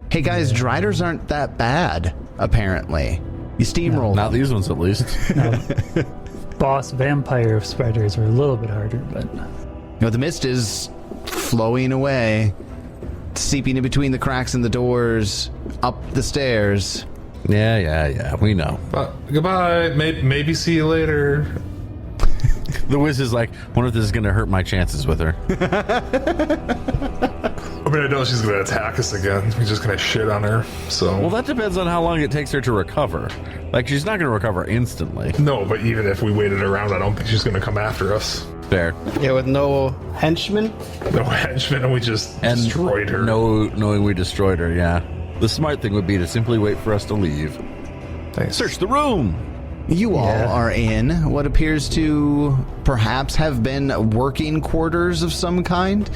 Hey, guys, Driders aren't that bad, apparently. You steamroll Not them. these ones, at least. Boss vampire spiders are a little bit harder, but You know, the mist is flowing away, seeping in between the cracks in the doors, up the stairs. Yeah, we know. Goodbye. Maybe see you later. The Wiz is like, wonder if this is going to hurt my chances with her. I mean, I know she's going to attack us again. We're just going to shit on her. So. Well, that depends on how long it takes her to recover. Like, she's not going to recover instantly. No, but even if we waited around, I don't think she's going to come after us. Fair. Yeah, with no henchmen. No henchmen, and we just destroyed her. Knowing we destroyed her, yeah. The smart thing would be to simply wait for us to leave. Thanks. Search the room! You all are in what appears to perhaps have been working quarters of some kind.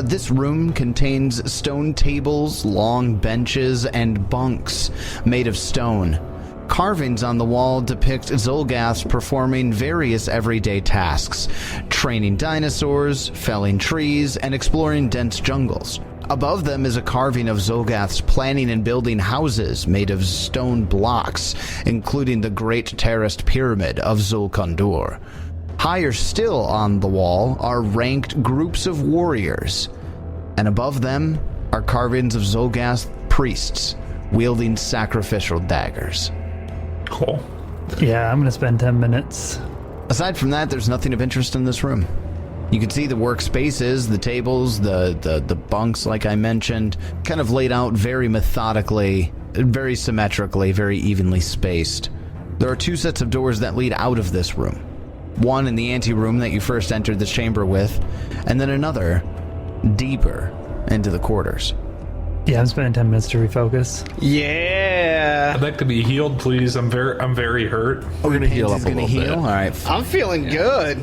This room contains stone tables, long benches, and bunks made of stone. Carvings on the wall depict Zolgaths performing various everyday tasks, training dinosaurs, felling trees, and exploring dense jungles. Above them is a carving of Zolgaths planning and building houses made of stone blocks, including the Great Terraced Pyramid of Xul Kundur. Higher still on the wall are ranked groups of warriors, and above them are carvings of Zolgath priests wielding sacrificial daggers. Cool. yeah, I'm going to spend 10 minutes. Aside from that, there's nothing of interest in this room. You can see the workspaces, the tables, the bunks, like I mentioned, kind of laid out very methodically, very symmetrically, very evenly spaced. There are 2 sets of doors that lead out of this room. One in the anteroom that you first entered this chamber with, and then another deeper into the quarters. Yeah, I'm spending 10 minutes to refocus. Yeah. I'd like to be healed, please. I'm very hurt. We're going to heal up a Gonna little heal? bit. All right. I'm feeling good.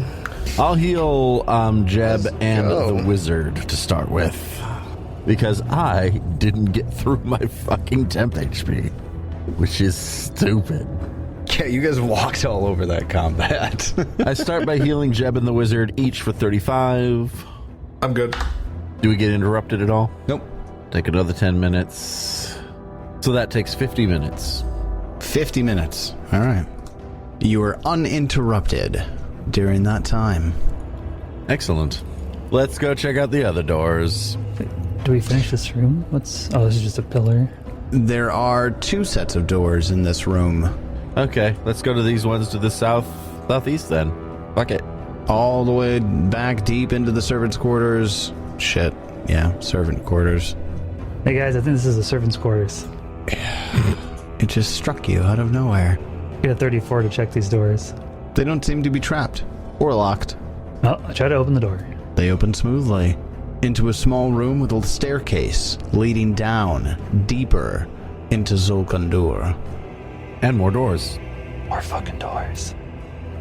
I'll heal Jeb Let's and go. the wizard to start with. Because I didn't get through my fucking temp HP. Which is stupid. Yeah, you guys walked all over that combat. I start by healing Jeb and the wizard each for 35. I'm good. Do we get interrupted at all? Nope. Take another 10 minutes. So that takes 50 minutes. 50 minutes. All right. You are uninterrupted during that time. Excellent. Let's go check out the other doors. Do we finish this room? This is just a pillar. There are 2 sets of doors in this room. Okay, let's go to these ones to the southeast then. Fuck it. All the way back deep into the servants' quarters. Shit. Yeah, servant quarters. Hey guys, I think this is the servants' quarters. It just struck you out of nowhere. Get a 34 to check these doors. They don't seem to be trapped or locked. Oh, I try to open the door. They open smoothly into a small room with a staircase leading down deeper into Xul Kundur. And more doors. More fucking doors.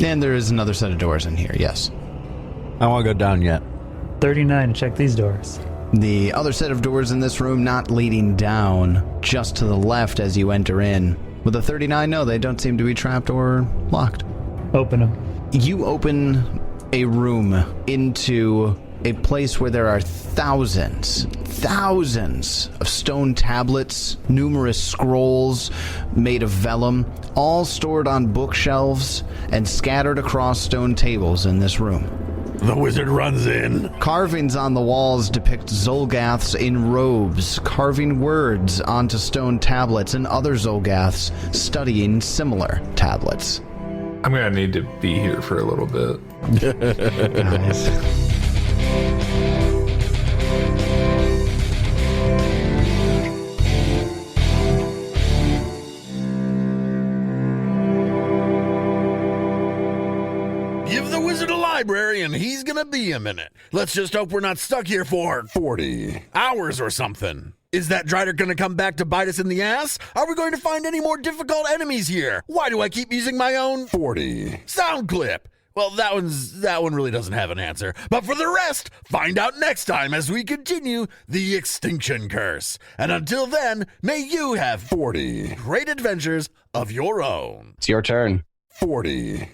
And there is another set of doors in here, yes. I won't go down yet. 39 to check these doors. The other set of doors in this room not leading down, just to the left as you enter in. With a 39, no, they don't seem to be trapped or locked. Open them. You open a room into a place where there are thousands of stone tablets, numerous scrolls made of vellum, all stored on bookshelves and scattered across stone tables in this room. The wizard runs in. Carvings on the walls depict Zolgaths in robes, carving words onto stone tablets, and other Zolgaths studying similar tablets. I'm gonna need to be here for a little bit. Nice. Give the wizard a library and he's gonna be a minute. Let's just hope we're not stuck here for 40 hours or something. Is that Drider gonna come back to bite us in the ass? Are we going to find any more difficult enemies here? Why do I keep using my own 40 sound clip? Well, that one really doesn't have an answer. But for the rest, find out next time as we continue the Extinction Curse. And until then, may you have 40 great adventures of your own. It's your turn. 40